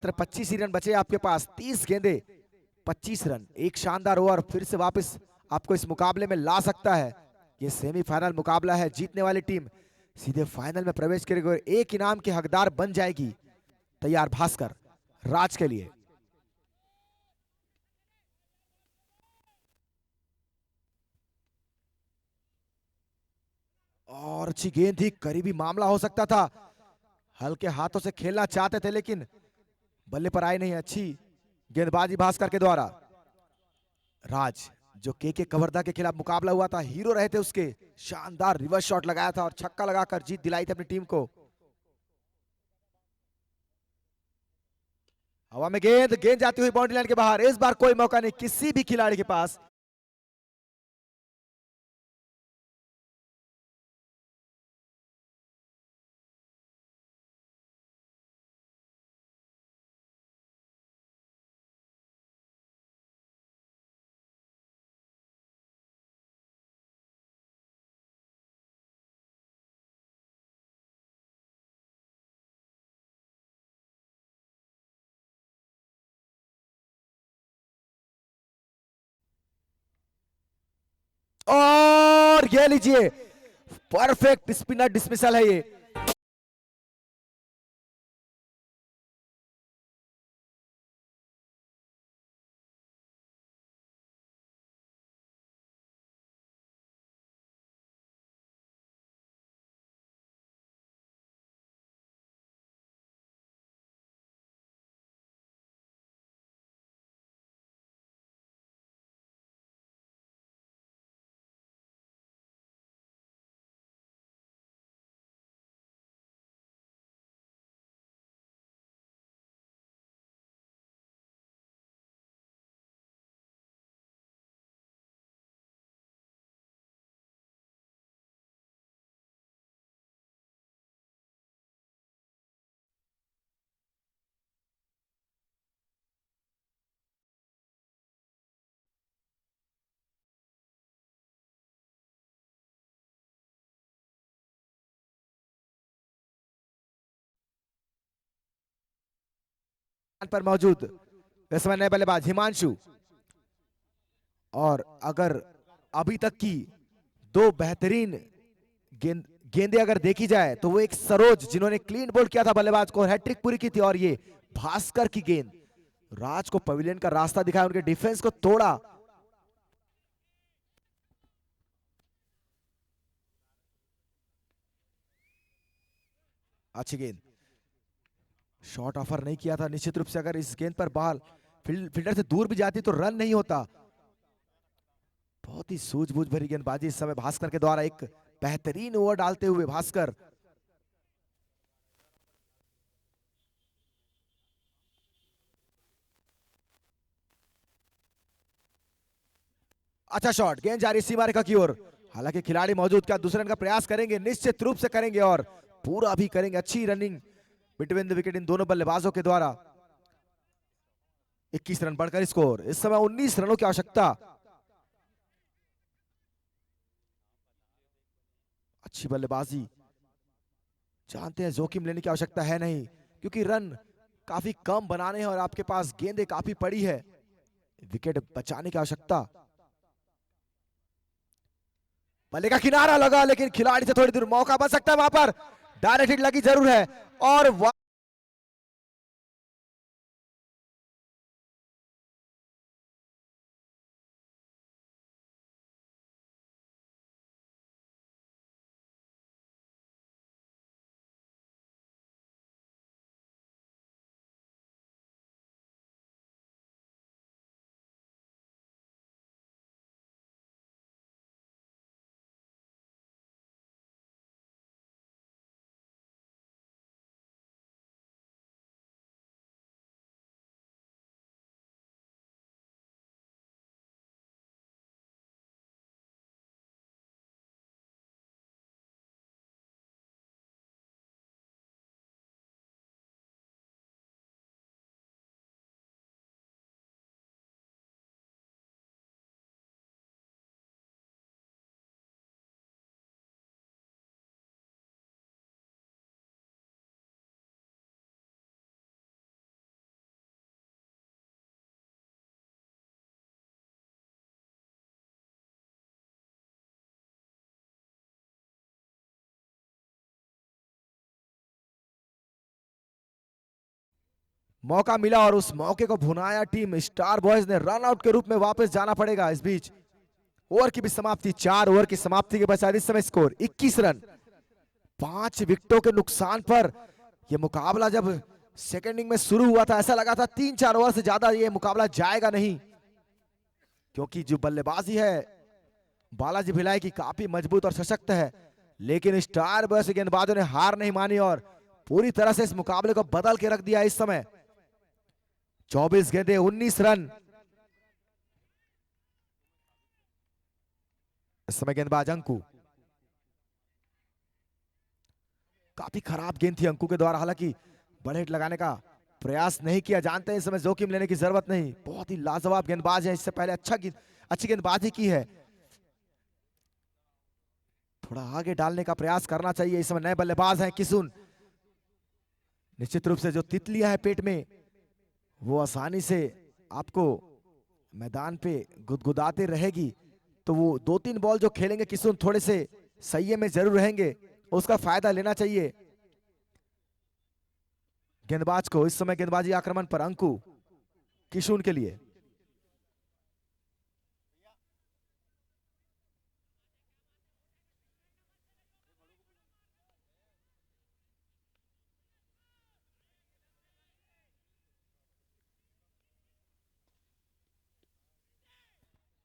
मात्र 25 ही रन बचे आपके पास, 30 गेंदे 25 रन. एक शानदार ओवर फिर से वापस आपको इस मुकाबले में ला सकता है. ये सेमीफाइनल मुकाबला है, जीतने वाली टीम सीधे फाइनल में प्रवेश करेगी और एक इनाम के हकदार बन जाएगी. तैयार भास्कर राज के लिए. और अच्छी गेंद थी, करीबी मामला हो सकता था. हल्के हाथों से खेलना चाहते थे लेकिन बल्ले पर आई नहीं. अच्छी गेंदबाजी भास्कर के द्वारा. राज जो के कवर्धा के खिलाफ मुकाबला हुआ था, हीरो रहे थे उसके, शानदार रिवर्स शॉट लगाया था और छक्का लगाकर जीत दिलाई थी अपनी टीम को. हवा में गेंद, गेंद जाती हुई बाउंड्री लाइन के बाहर. इस बार कोई मौका नहीं किसी भी खिलाड़ी के पास. और ये लीजिए, परफेक्ट स्पिनर डिसमिसल है ये. पर मौजूद इस समय नए बल्लेबाज हिमांशु। और अगर अभी तक की दो बेहतरीन गेंदे अगर देखी जाए तो वो एक सरोज जिन्होंने क्लीन बोल्ड किया था बल्लेबाज को, हैट्रिक पूरी की थी, और ये भास्कर की गेंद राज को पवेलियन का रास्ता दिखाया, उनके डिफेंस को तोड़ा। अच्छी गेंद, शॉट ऑफर नहीं किया था। निश्चित रूप से अगर इस गेंद पर बॉल फील्डर से दूर भी जाती तो रन नहीं होता। बहुत ही सूझबूझ भरी गेंदबाजी इस समय भास्कर के द्वारा, एक बेहतरीन ओवर डालते हुए भास्कर। अच्छा शॉट, गेंद जा रही सीमा रेखा की ओर। हालांकि खिलाड़ी मौजूद, क्या दूसरे रन का प्रयास करेंगे? निश्चित रूप से करेंगे और पूरा भी करेंगे। अच्छी रनिंग बिटवीन द विकेट इन दोनों बल्लेबाजों के द्वारा। 21 रन बढ़कर स्कोर, इस समय 19 रनों की आवश्यकता। अच्छी बल्लेबाजी, जानते हैं जोखिम लेने की आवश्यकता है नहीं, क्योंकि रन काफी कम बनाने हैं और आपके पास गेंदें काफी पड़ी है। विकेट बचाने की आवश्यकता। बल्ले का किनारा लगा, लेकिन खिलाड़ी से थोड़ी दूर, मौका बन सकता है वहां पर। डायरेक्ट हिट लगी जरूर है और मौका मिला और उस मौके को भुनाया टीम स्टार बॉयज ने। रन आउट के रूप में वापस जाना पड़ेगा। इस बीच ओवर की भी समाप्ति, 4 ओवर की समाप्ति के पश्चात इस समय स्कोर 21 रन। 5 विकेटों के नुकसान पर यह मुकाबला जब सेकेंड इनिंग में शुरू हुआ था, ऐसा लगा था 3-4 ओवर से ज्यादा यह मुकाबला जाएगा नहीं, क्योंकि जो बल्लेबाजी है बालाजी भिलाई की काफी मजबूत और सशक्त है। लेकिन स्टार बॉयज गेंदबाजों ने हार नहीं मानी और पूरी तरह से इस मुकाबले को बदल के रख दिया। इस समय 24 गेंदे 19 रन। इस समय गेंदबाज अंकु, काफी खराब गेंद थी अंकु के द्वारा, हालांकि बड़े हिट लगाने का प्रयास नहीं किया। जानते हैं इस समय जोखिम लेने की जरूरत नहीं, बहुत ही लाजवाब गेंदबाज है। इससे पहले अच्छी गेंदबाजी की है। थोड़ा आगे डालने का प्रयास करना चाहिए। इस समय नए बल्लेबाज हैं किसुन। निश्चित रूप से जो तितलियां हैं पेट में, वो आसानी से आपको मैदान पे गुदगुदाते रहेगी। तो वो 2-3 बॉल जो खेलेंगे किसुन, थोड़े से संयम में जरूर रहेंगे, उसका फायदा लेना चाहिए गेंदबाज को। इस समय गेंदबाजी आक्रमण पर अंकु किशुन के लिए।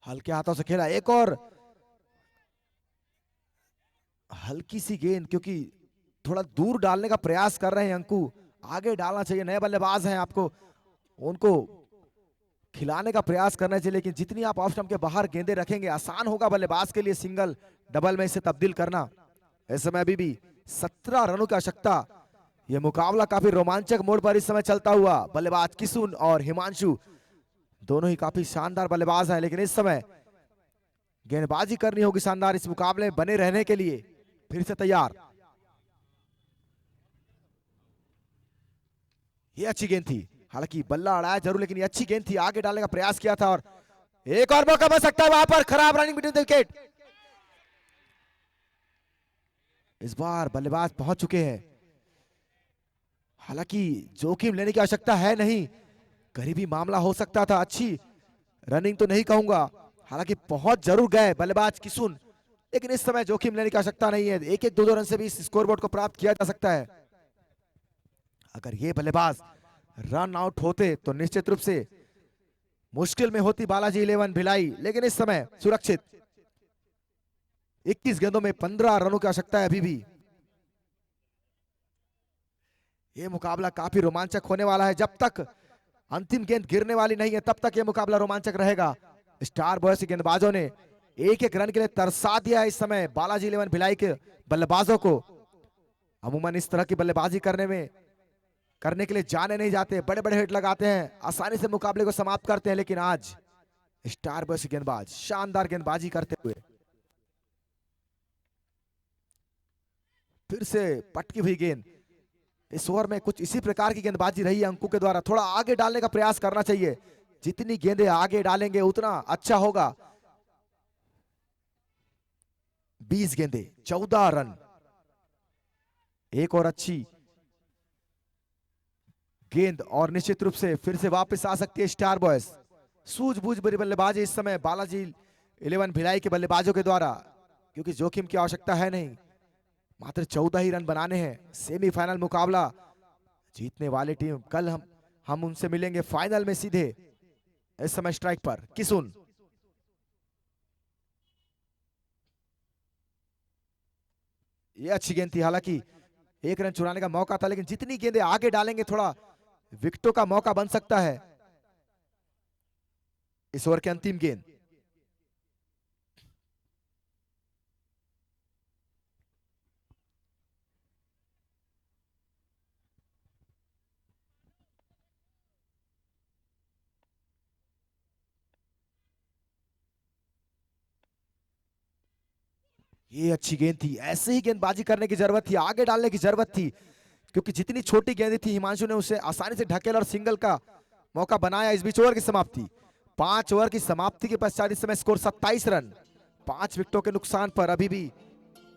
हल्के हाथों से खेला, एक और हल्की सी गेंद, क्योंकि थोड़ा दूर डालने का प्रयास कर रहे हैं अंकु। आगे डालना चाहिए, नए बल्लेबाज हैं, आपको उनको खिलाने का प्रयास करना चाहिए। लेकिन जितनी आप ऑफ स्टंप के बाहर गेंदे रखेंगे, आसान होगा बल्लेबाज के लिए सिंगल डबल में इसे तब्दील करना। इस समय अभी भी 17 रनों की आवश्यकता। यह मुकाबला काफी रोमांचक मोड़ पर इस समय चलता हुआ। बल्लेबाज किसुन और हिमांशु दोनों ही काफी शानदार बल्लेबाज हैं, लेकिन इस समय गेंदबाजी करनी होगी शानदार इस मुकाबले में बने रहने के लिए। फिर से तैयार, ये अच्छी गेंद थी, हालांकि बल्ला अड़ाया जरूर, लेकिन ये अच्छी गेंद थी, आगे डालने का प्रयास किया था और एक और मौका बन सकता है वहां पर। खराब रनिंग बिटवीन द विकेट। इस बार बल्लेबाज पहुंच चुके हैं, हालांकि जोखिम लेने की आवश्यकता है नहीं, करीबी मामला हो सकता था। अच्छी रनिंग तो नहीं कहूंगा, हालांकि पहुंच जरूर गए बल्लेबाज किसुन, लेकिन इस समय जोखिम लेने की आवश्यकता नहीं है। एक एक दो दो रन से भी इस स्कोरबोर्ड को प्राप्त किया जा सकता है। अगर ये बल्लेबाज रन आउट होते तो निश्चित रूप से मुश्किल में होती बालाजी 11 भिलाई, लेकिन इस समय सुरक्षित। 21 गेंदों में 15 रनों की आवश्यकता है अभी भी। ये मुकाबला काफी रोमांचक होने वाला है। जब तक अंतिम गेंद गिरने वाली नहीं है तब तक ये मुकाबला रोमांचक रहेगा। स्टार बॉयज के गेंदबाजों ने एक एक रन के लिए तरसा दिया है इस समय बालाजी 11 भिलाई के बल्लेबाजों को। अमूमन इस तरह की बल्लेबाजी करने के लिए जाने नहीं जाते, बड़े बड़े हिट लगाते हैं, आसानी से मुकाबले को समाप्त करते हैं, लेकिन आज स्टार बॉयज गेंदबाज शानदार गेंदबाजी करते हुए फिर से पटकी हुई गेंद। इस ओवर में कुछ इसी प्रकार की गेंदबाजी रही है अंकु के द्वारा, थोड़ा आगे डालने का प्रयास करना चाहिए। जितनी गेंदें आगे डालेंगे उतना अच्छा होगा। 20 गेंदें 14 रन। एक और अच्छी गेंद और निश्चित रूप से फिर से वापस आ सकती है स्टार बॉयज। सूझबूझ भरी बल्लेबाजी इस समय बालाजी 11 भिलाई के बल्लेबाजों के द्वारा, क्योंकि जोखिम की आवश्यकता है नहीं, मात्र 14 ही रन बनाने हैं। सेमीफाइनल मुकाबला जीतने वाली टीम, कल हम उनसे मिलेंगे फाइनल में सीधे। इस समय स्ट्राइक पर किसुन। ये अच्छी गेंद थी, हालांकि एक रन चुराने का मौका था, लेकिन जितनी गेंदें आगे डालेंगे थोड़ा विकेटों का मौका बन सकता है। इस ओवर की अंतिम गेंद। ये अच्छी गेंद थी, ऐसे ही गेंदबाजी करने की जरूरत थी, आगे डालने की जरूरत थी, क्योंकि जितनी छोटी गेंद थी हिमांशु ने उसे आसानी से ढकेल और सिंगल का मौका बनाया। इस बीच ओवर की समाप्ति, 5 ओवर की समाप्ति के पश्चात इस समय स्कोर 27 रन। 5 विकेटों के नुकसान पर अभी भी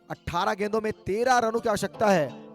18 गेंदों में 13 रनों की आवश्यकता है।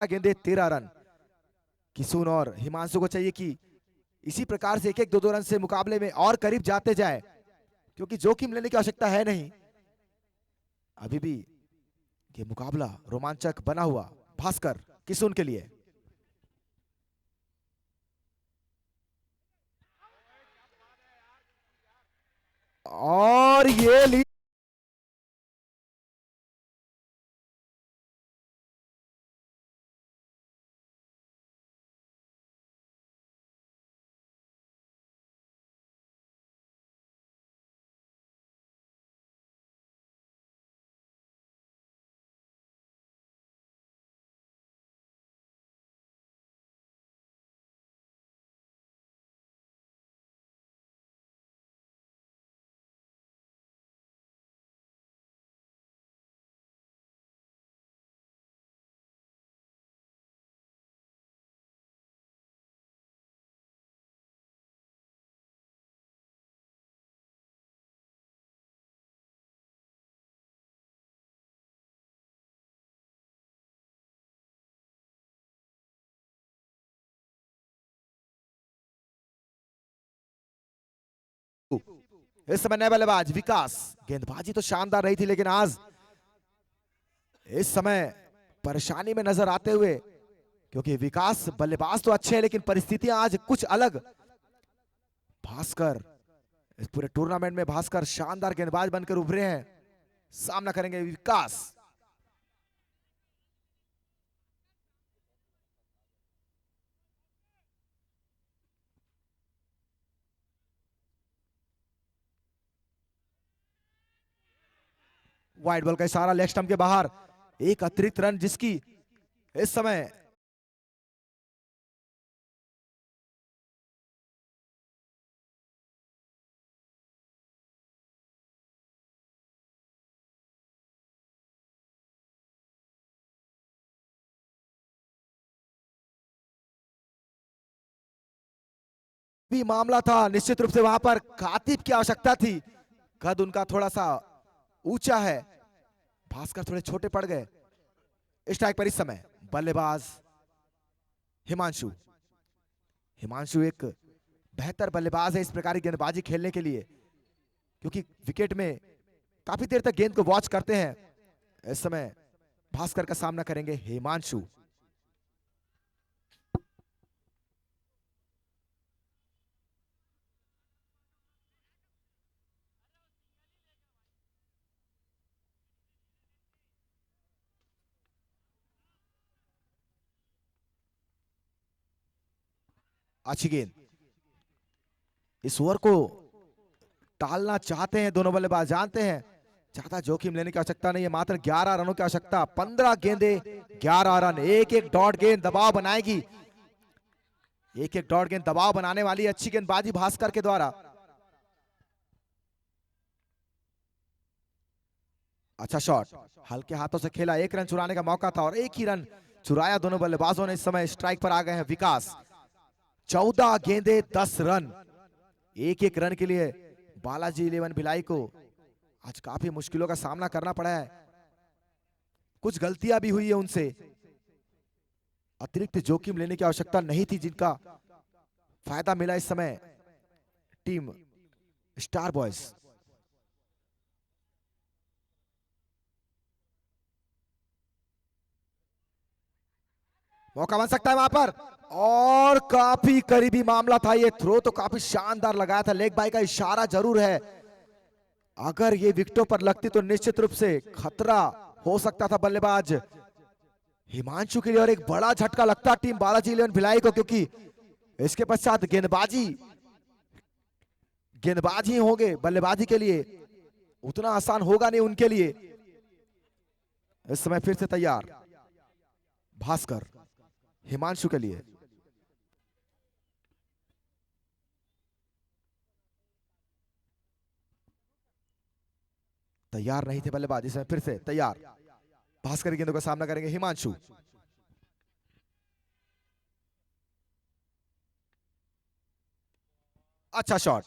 गेंदे 13 रन। किसुन और हिमांशु को चाहिए कि इसी प्रकार से एक एक दो दो रन से मुकाबले में और करीब जाते जाए, क्योंकि जोखिम लेने की आवश्यकता है नहीं। अभी भी ये मुकाबला रोमांचक बना हुआ। भास्कर किसुन के लिए। और ये इस समय नए बल्लेबाज विकास। गेंदबाजी तो शानदार रही थी, लेकिन आज इस समय परेशानी में नजर आते हुए, क्योंकि विकास बल्लेबाज तो अच्छे हैं लेकिन परिस्थितियां आज कुछ अलग। भास्कर इस पूरे टूर्नामेंट में भास्कर शानदार गेंदबाज बनकर उभरे हैं। सामना करेंगे विकास। वाइड बॉल का इशारा लेग स्टंप के बाहर। एक अतिरिक्त रन जिसकी इस समय भी मामला था। निश्चित रूप से वहां पर कातिब की आवश्यकता थी। कद उनका थोड़ा सा ऊंचा है, भास्कर थोड़े छोटे पड़ गए। स्ट्राइक पर इस समय बल्लेबाज हिमांशु। हिमांशु एक बेहतर बल्लेबाज है इस प्रकार की गेंदबाजी खेलने के लिए, क्योंकि विकेट में काफी देर तक गेंद को वॉच करते हैं। इस समय भास्कर का सामना करेंगे हिमांशु। अच्छी गेंद। इस ओवर को टालना चाहते हैं दोनों बल्लेबाज, जानते हैं ज्यादा जोखिम लेने की आवश्यकता नहीं है, मात्र 11 रनों की आवश्यकता। 15 गेंदे 11 रन। एक एक डॉट गेंद दबाव बनाएगी, एक एक डॉट गेंद दबाव बनाने वाली अच्छी गेंदबाजी भास्कर के द्वारा। अच्छा शॉट, हल्के हाथों से खेला, एक रन चुराने का मौका था और एक ही रन चुराया दोनों बल्लेबाजों ने। इस समय स्ट्राइक पर आ गए हैं विकास। 14 गेंदे 10 रन। एक एक रन के लिए बालाजी 11 भिलाई को आज काफी मुश्किलों का सामना करना पड़ा है। कुछ गलतियां भी हुई है उनसे, अतिरिक्त जोखिम लेने की आवश्यकता नहीं थी, जिनका फायदा मिला इस समय टीम स्टार बॉयज। मौका बन सकता है वहां पर, और काफी करीबी मामला था। ये थ्रो तो काफी शानदार लगाया था, लेग बाय का इशारा जरूर है। अगर ये विकेटों पर लगती तो निश्चित रूप से खतरा हो सकता था बल्लेबाज हिमांशु के लिए, और एक बड़ा झटका लगता टीम बालाजी 11 भिलाई को, क्योंकि इसके पश्चात गेंदबाज ही होंगे बल्लेबाजी के लिए, उतना आसान होगा नहीं उनके लिए। इस समय फिर से तैयार भास्कर हिमांशु के लिए। तैयार नहीं थे बल्लेबाज, इसमें फिर से तैयार भास्कर की गेंदों का सामना करेंगे हिमांशु। अच्छा शॉट,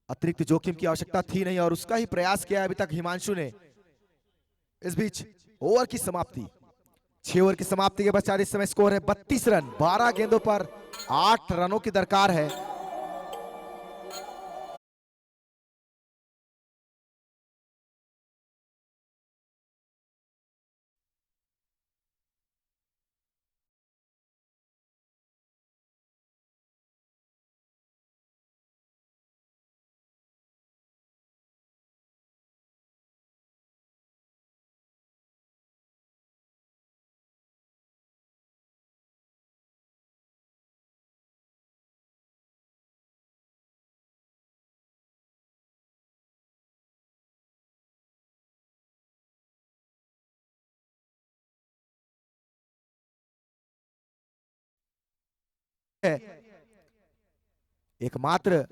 अतिरिक्त जोखिम की आवश्यकता थी नहीं और उसका ही प्रयास किया अभी तक हिमांशु ने। इस बीच ओवर की समाप्ति, 6 ओवर की समाप्ति के पश्चात इस समय स्कोर है 32 रन। 12 गेंदों पर 8 रनों की दरकार है। एकमात्र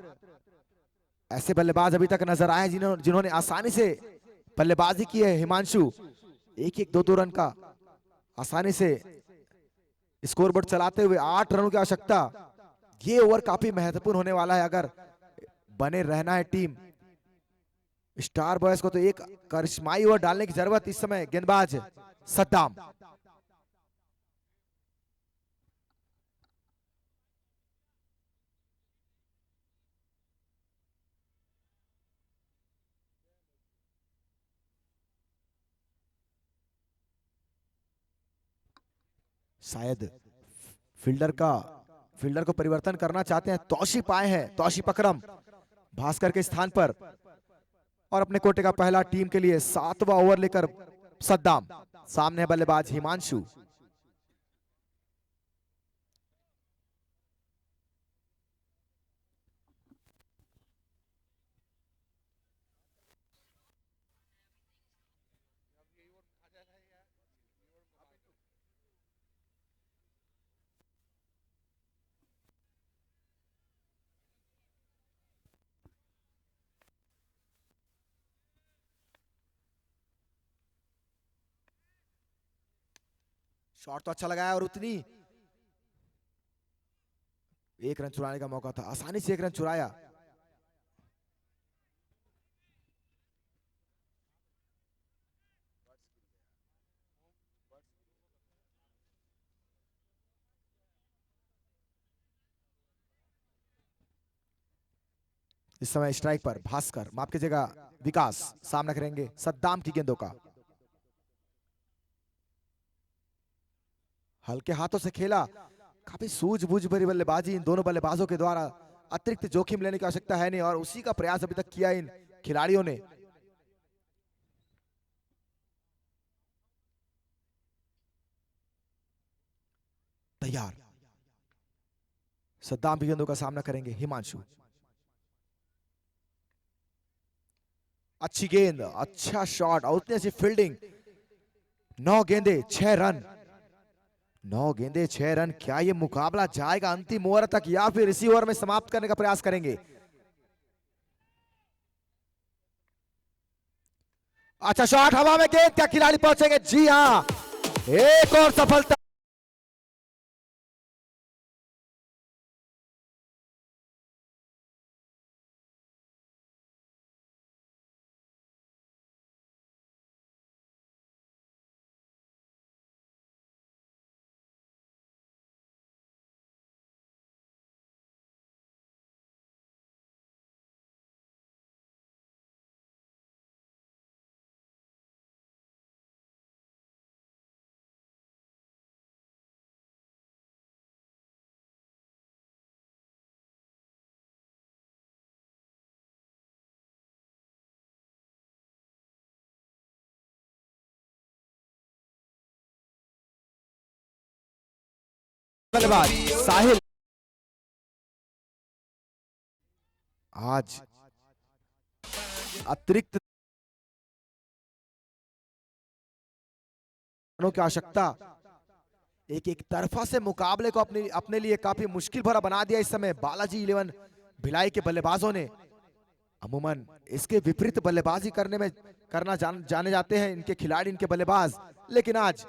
ऐसे बल्लेबाज अभी तक नजर आए जिन्होंने आसानी से बल्लेबाजी की है। हिमांशु एक एक 2-2 रन का आसानी से स्कोरबोर्ड चलाते हुए 8 रनों की आवश्यकता। ये ओवर काफी महत्वपूर्ण होने वाला है अगर बने रहना है टीम स्टार बॉयज को। तो एक करिश्माई ओवर डालने की जरूरत इस समय गेंदबाज सद्दाम। शायद फील्डर को परिवर्तन करना चाहते हैं। तौशीफ आए हैं, तौशीफ अकरम भास्कर के स्थान पर, और अपने कोटे का पहला टीम के लिए 7वां ओवर लेकर सद्दाम। सामने है बल्लेबाज हिमांशु। शॉट तो अच्छा लगाया और उतनी एक रन चुराने का मौका था, आसानी से एक रन चुराया। इस समय स्ट्राइक पर भास्कर, माफ कीजिएगा विकास, सामना करेंगे सद्दाम की गेंदों का। हल्के हाथों से खेला, काफी सूझबूझ भरी बल्लेबाजी इन दोनों बल्लेबाजों के द्वारा। अतिरिक्त जोखिम लेने की आवश्यकता है नहीं, और उसी का प्रयास अभी तक किया इन खिलाड़ियों ने। तैयार, सद्दाम की गेंदों का सामना करेंगे हिमांशु। अच्छी गेंद, अच्छा शॉट और उतनी अच्छी फील्डिंग। 9 गेंदे 6 रन, 9 गेंदे 6 रन। क्या ये मुकाबला जाएगा अंतिम ओवर तक, या फिर इसी ओवर में समाप्त करने का प्रयास करेंगे? अच्छा शॉट, हवा में गेंद, क्या खिलाड़ी पहुंचेंगे? जी हां, एक और सफलता। बल्लेबाज साहिल आज अतिरिक्त रनों की आवश्यकता, एक तरफा से मुकाबले को अपने लिए काफी मुश्किल भरा बना दिया इस समय बालाजी 11 भिलाई के बल्लेबाजों ने। अमूमन इसके विपरीत बल्लेबाजी जाने जाते हैं इनके खिलाड़ी, इनके बल्लेबाज, लेकिन आज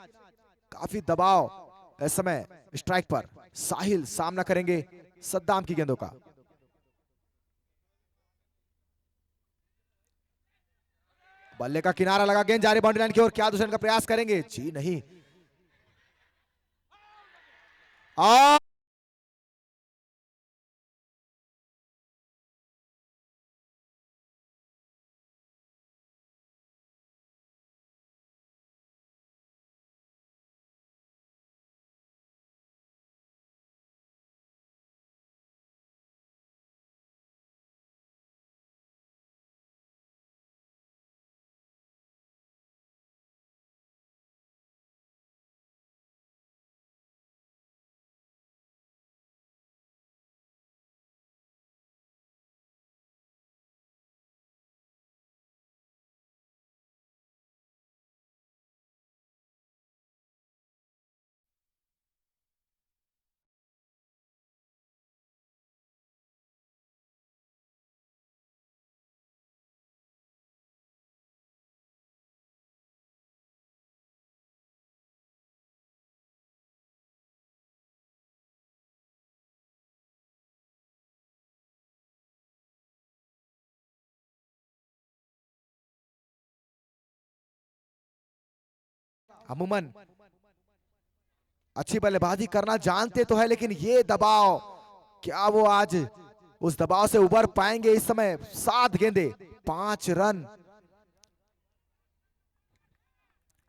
काफी दबाव। इस समय स्ट्राइक पर साहिल सामना करेंगे सद्दाम की गेंदों का। बल्ले का किनारा लगा, गेंद जारी बाउंड्री लाइन की ओर। क्या दूसरे रन का प्रयास करेंगे? जी नहीं। और अमूमन अच्छी बल्लेबाजी करना जानते तो है, लेकिन ये दबाव, क्या वो आज उस दबाव से उबर पाएंगे? इस समय 7 गेंदे 5 रन,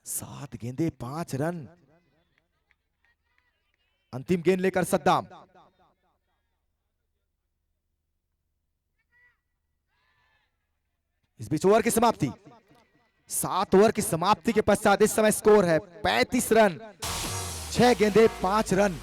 7 गेंदे 5 रन। अंतिम गेंद लेकर सद्दाम। इस बीच ओवर की समाप्ति। 7 ओवर की समाप्ति के पश्चात इस समय स्कोर है 35 रन, 6 गेंदे 5 रन।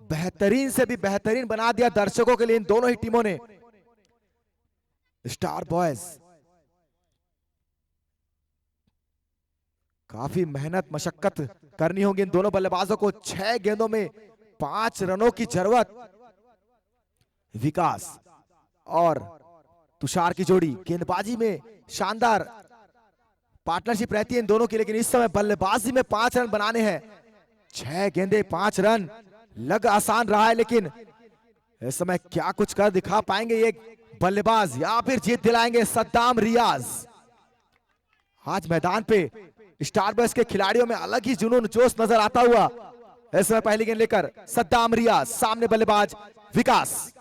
बेहतरीन से भी बेहतरीन बना दिया दर्शकों के लिए इन दोनों ही टीमों ने। स्टार बॉयज काफी मेहनत मशक्कत करनी होगी इन दोनों बल्लेबाजों को। 6 गेंदों में 5 रनों की जरूरत। विकास और तुषार की जोड़ी गेंदबाजी में शानदार पार्टनरशिप रहती है इन दोनों की, लेकिन इस समय बल्लेबाजी में 5 रन बनाने हैं। 6 गेंदे 5 रन लग आसान रहा है, लेकिन इस समय क्या कुछ कर दिखा पाएंगे ये बल्लेबाज या फिर जीत दिलाएंगे सद्दाम रियाज। आज मैदान पे स्टार बॉयज के खिलाड़ियों में अलग ही जुनून जोश नजर आता हुआ। इस समय पहली गेंद लेकर सद्दाम रियाज, सामने बल्लेबाज विकास।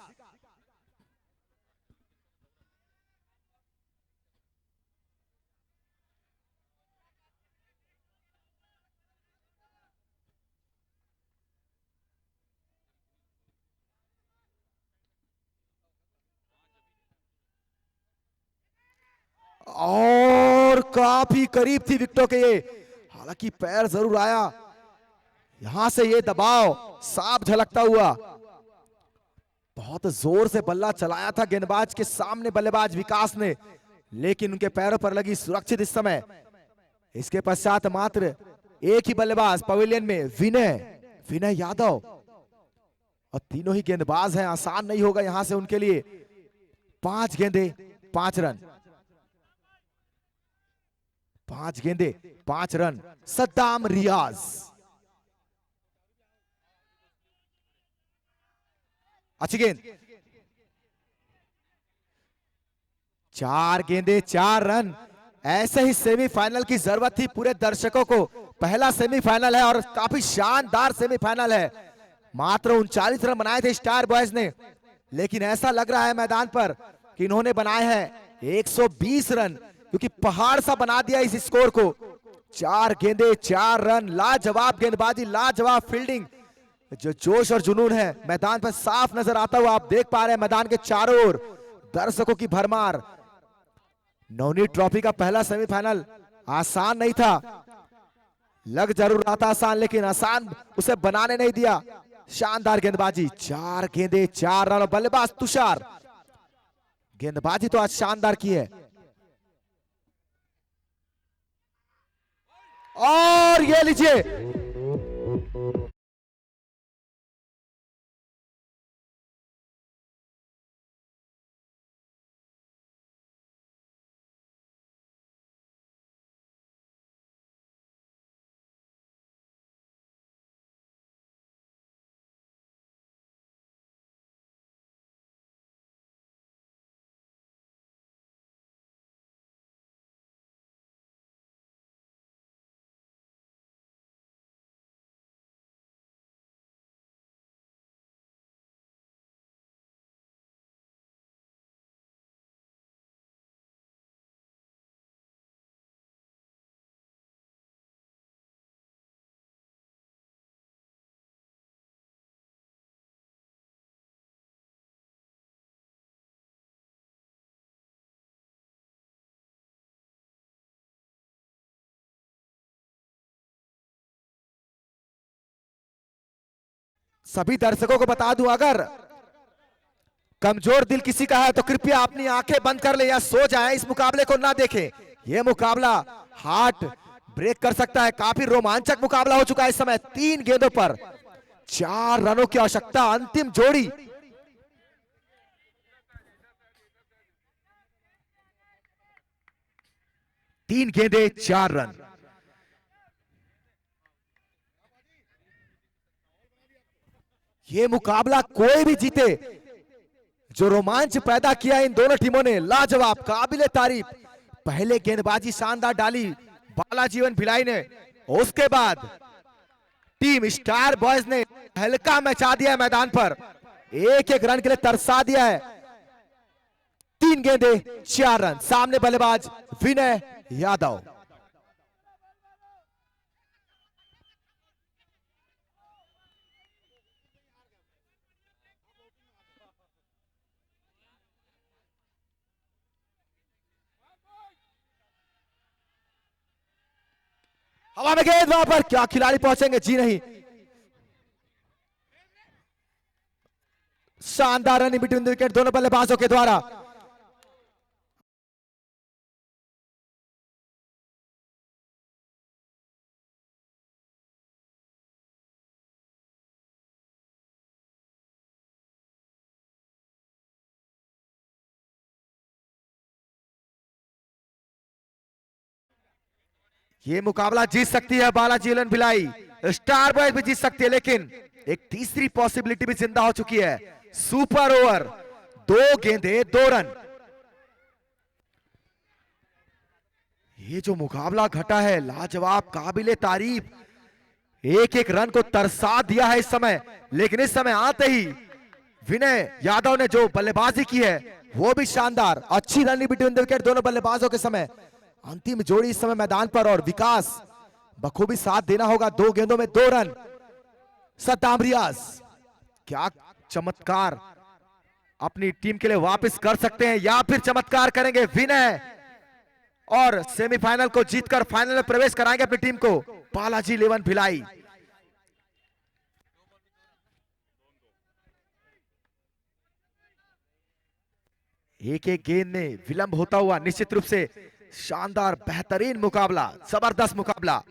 और काफी करीब थी विकेटों के ये, हालांकि पैर जरूर आया। यहां से ये दबाव साफ झलकता हुआ। बहुत जोर से बल्ला चलाया था गेंदबाज के सामने बल्लेबाज विकास ने, लेकिन उनके पैरों पर लगी सुरक्षित इस समय। इसके पश्चात मात्र एक ही बल्लेबाज पवेलियन में, विनय यादव। और तीनों ही गेंदबाज हैं, आसान नहीं होगा यहां से उनके लिए। 5 गेंदे 5 रन, 5 गेंदे 5 रन। सद्दाम रियाज, अच्छी गेंद। 4 गेंदे 4 रन। ऐसे ही सेमीफाइनल की जरूरत थी पूरे दर्शकों को। पहला सेमीफाइनल है और काफी शानदार सेमीफाइनल है। मात्र 39 रन बनाए थे स्टार बॉयज ने, लेकिन ऐसा लग रहा है मैदान पर कि इन्होंने बनाए हैं 120 रन, क्योंकि पहाड़ सा बना दिया इस स्कोर को। 4 गेंदे 4 रन, लाजवाब गेंदबाजी, लाजवाब फील्डिंग। जो जोश और जुनून है मैदान पर साफ नजर आता हुआ आप देख पा रहे हैं। मैदान के चारों ओर दर्शकों की भरमार। नवनीत ट्रॉफी का पहला सेमीफाइनल आसान नहीं था, लग जरूर रहा था आसान, लेकिन आसान उसे बनाने नहीं दिया। शानदार गेंदबाजी, 4 गेंदे 4 रन। बल्लेबाज तुषार, गेंदबाजी तो आज शानदार की है। और ये लीजिए सभी दर्शकों को बता दूं, अगर कमजोर दिल किसी का है तो कृपया अपनी आंखें बंद कर ले या सो जाए, इस मुकाबले को ना देखें। यह मुकाबला हार्ट ब्रेक कर सकता है। काफी रोमांचक मुकाबला हो चुका है इस समय। 3 गेंदों पर 4 रनों की आवश्यकता। अंतिम जोड़ी। तीन गेंदे 4 रन। ये मुकाबला कोई भी जीते, जो रोमांच पैदा किया इन दोनों टीमों ने, लाजवाब, काबिले तारीफ। पहले गेंदबाजी शानदार डाली बालाजीवन भिलाई ने, उसके बाद टीम स्टार बॉयज ने हल्का मचा दिया है मैदान पर, एक एक रन के लिए तरसा दिया है। 3 गेंदे 4 रन। सामने बल्लेबाज विनय यादव। हवा में गेंद, वहां पर क्या खिलाड़ी पहुंचेंगे? जी नहीं। शानदार रन बिटवीन द विकेट दोनों बल्लेबाजों के द्वारा। ये मुकाबला जीत सकती है Balaji Allen Bhilai, star boys भी जीत सकती है, लेकिन एक तीसरी पॉसिबिलिटी भी जिंदा हो चुकी है। सुपर ओवर, 2 गेंदे 2 रन। ये जो मुकाबला घटा है, लाजवाब, काबिले तारीफ, एक एक रन को तरसा दिया है इस समय। लेकिन इस समय आते ही विनय यादव ने जो बल्लेबाजी की है वो भी शानदार। अच्छी रन बिटवीन द विकेट दोनों बल्लेबाजों के समय। अंतिम जोड़ी इस समय मैदान पर, और विकास बखूबी साथ देना होगा। 2 गेंदों में 2 रन। सद्दाम रियाज क्या चमत्कार अपनी टीम के लिए वापस कर सकते हैं, या फिर चमत्कार करेंगे विनय और सेमीफाइनल को जीतकर फाइनल में प्रवेश कराएंगे अपनी टीम को बालाजी इलेवन भिलाई। एक एक गेंद में विलंब होता हुआ निश्चित रूप से शानदार, बेहतरीन मुकाबला, जबरदस्त मुकाबला।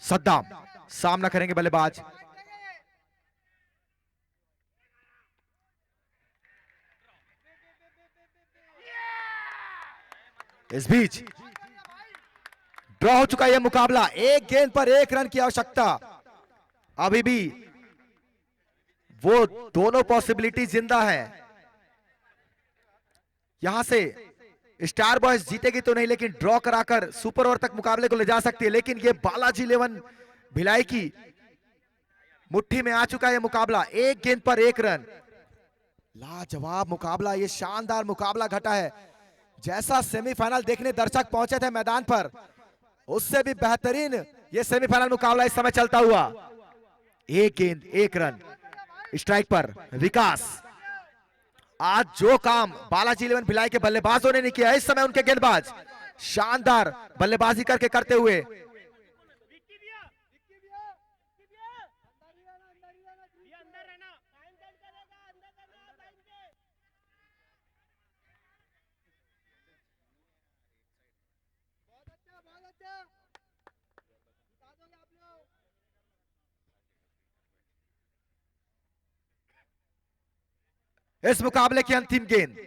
सद्दाम सामना करेंगे बल्लेबाज। इस बीच ड्रॉ हो चुका यह मुकाबला। 1 गेंद पर 1 रन की आवश्यकता। अभी भी वो दोनों पॉसिबिलिटी जिंदा है। यहां से स्टार बॉयज जीतेगी तो नहीं, लेकिन ड्रॉ कराकर सुपर ओवर तक मुकाबले को ले जा सकती है। लेकिन ये बालाजी इलेवन भिलाई की मुट्ठी में आ चुका है मुकाबला। 1 गेंद पर 1 रन। लाजवाब मुकाबला, ये शानदार मुकाबला घटा है। जैसा सेमीफाइनल देखने दर्शक पहुंचे थे मैदान पर, उससे भी बेहतरीन ये सेमीफाइनल मुकाबला इस समय चलता हुआ। 1 गेंद 1 रन। स्ट्राइक पर विकास। आज जो काम बालाजी इलेवन भिलाई के बल्लेबाजों ने नहीं किया, इस समय उनके गेंदबाज शानदार बल्लेबाजी करके करते हुए। इस मुकाबले की अंतिम गेंद,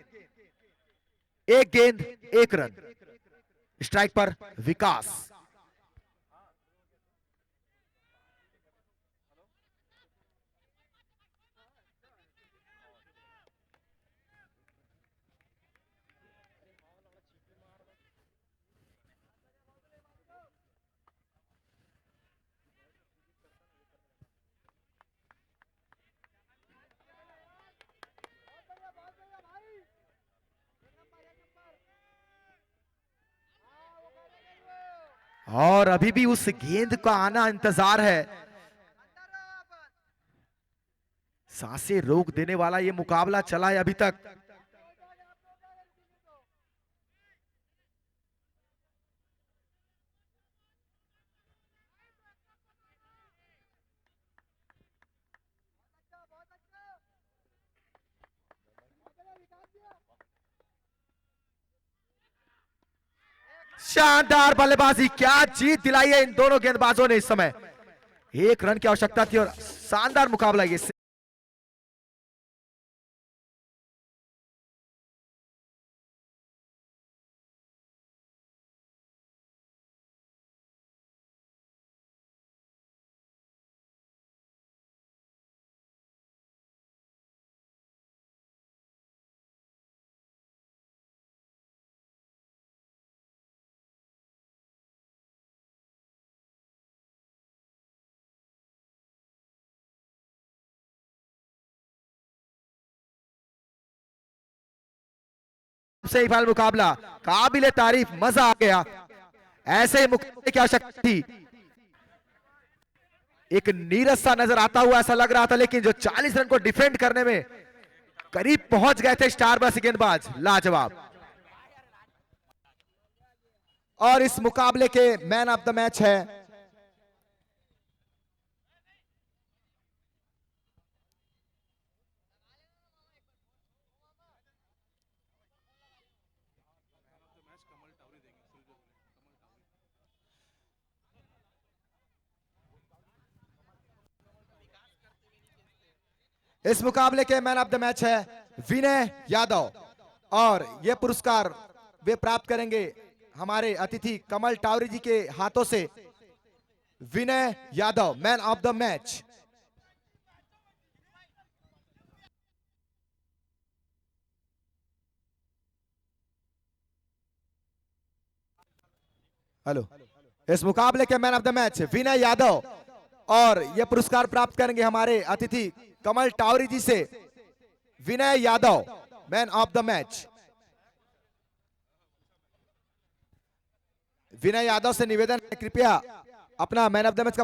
1 गेंद 1 रन। स्ट्राइक पर विकास। और अभी भी उस गेंद का आना इंतजार है। सांसें रोक देने वाला ये मुकाबला चला है अभी तक। शानदार बल्लेबाजी, क्या जीत दिलाई है इन दोनों गेंदबाजों ने इस समय। एक रन की आवश्यकता थी और शानदार मुकाबला ये। सही फाइनल मुकाबला काबिले तारीफ, मजा आ गया। ऐसे ही मुकाबले की आवश्यकता थी। एक नीरस सा नजर आता हुआ ऐसा लग रहा था, लेकिन जो 40 रन को डिफेंड करने में करीब पहुंच गए थे स्टारबक्स गेंदबाज, लाजवाब। और इस मुकाबले के मैन ऑफ द मैच है इस मुकाबले के मैन ऑफ द मैच है विनय यादव। और यह पुरस्कार वे प्राप्त करेंगे हमारे अतिथि कमल टावरी जी के हाथों से। Vinay Yadav, man of the match. Hello, इस मुकाबले के man of the match Vinay Yadav. और यह पुरस्कार प्राप्त करेंगे हमारे अतिथि कमल टावरी जी से। Vinay Yadav, man of the match. Vinay Yadav से निवेदन है, कृपया अपना मैन ऑफ द मैच का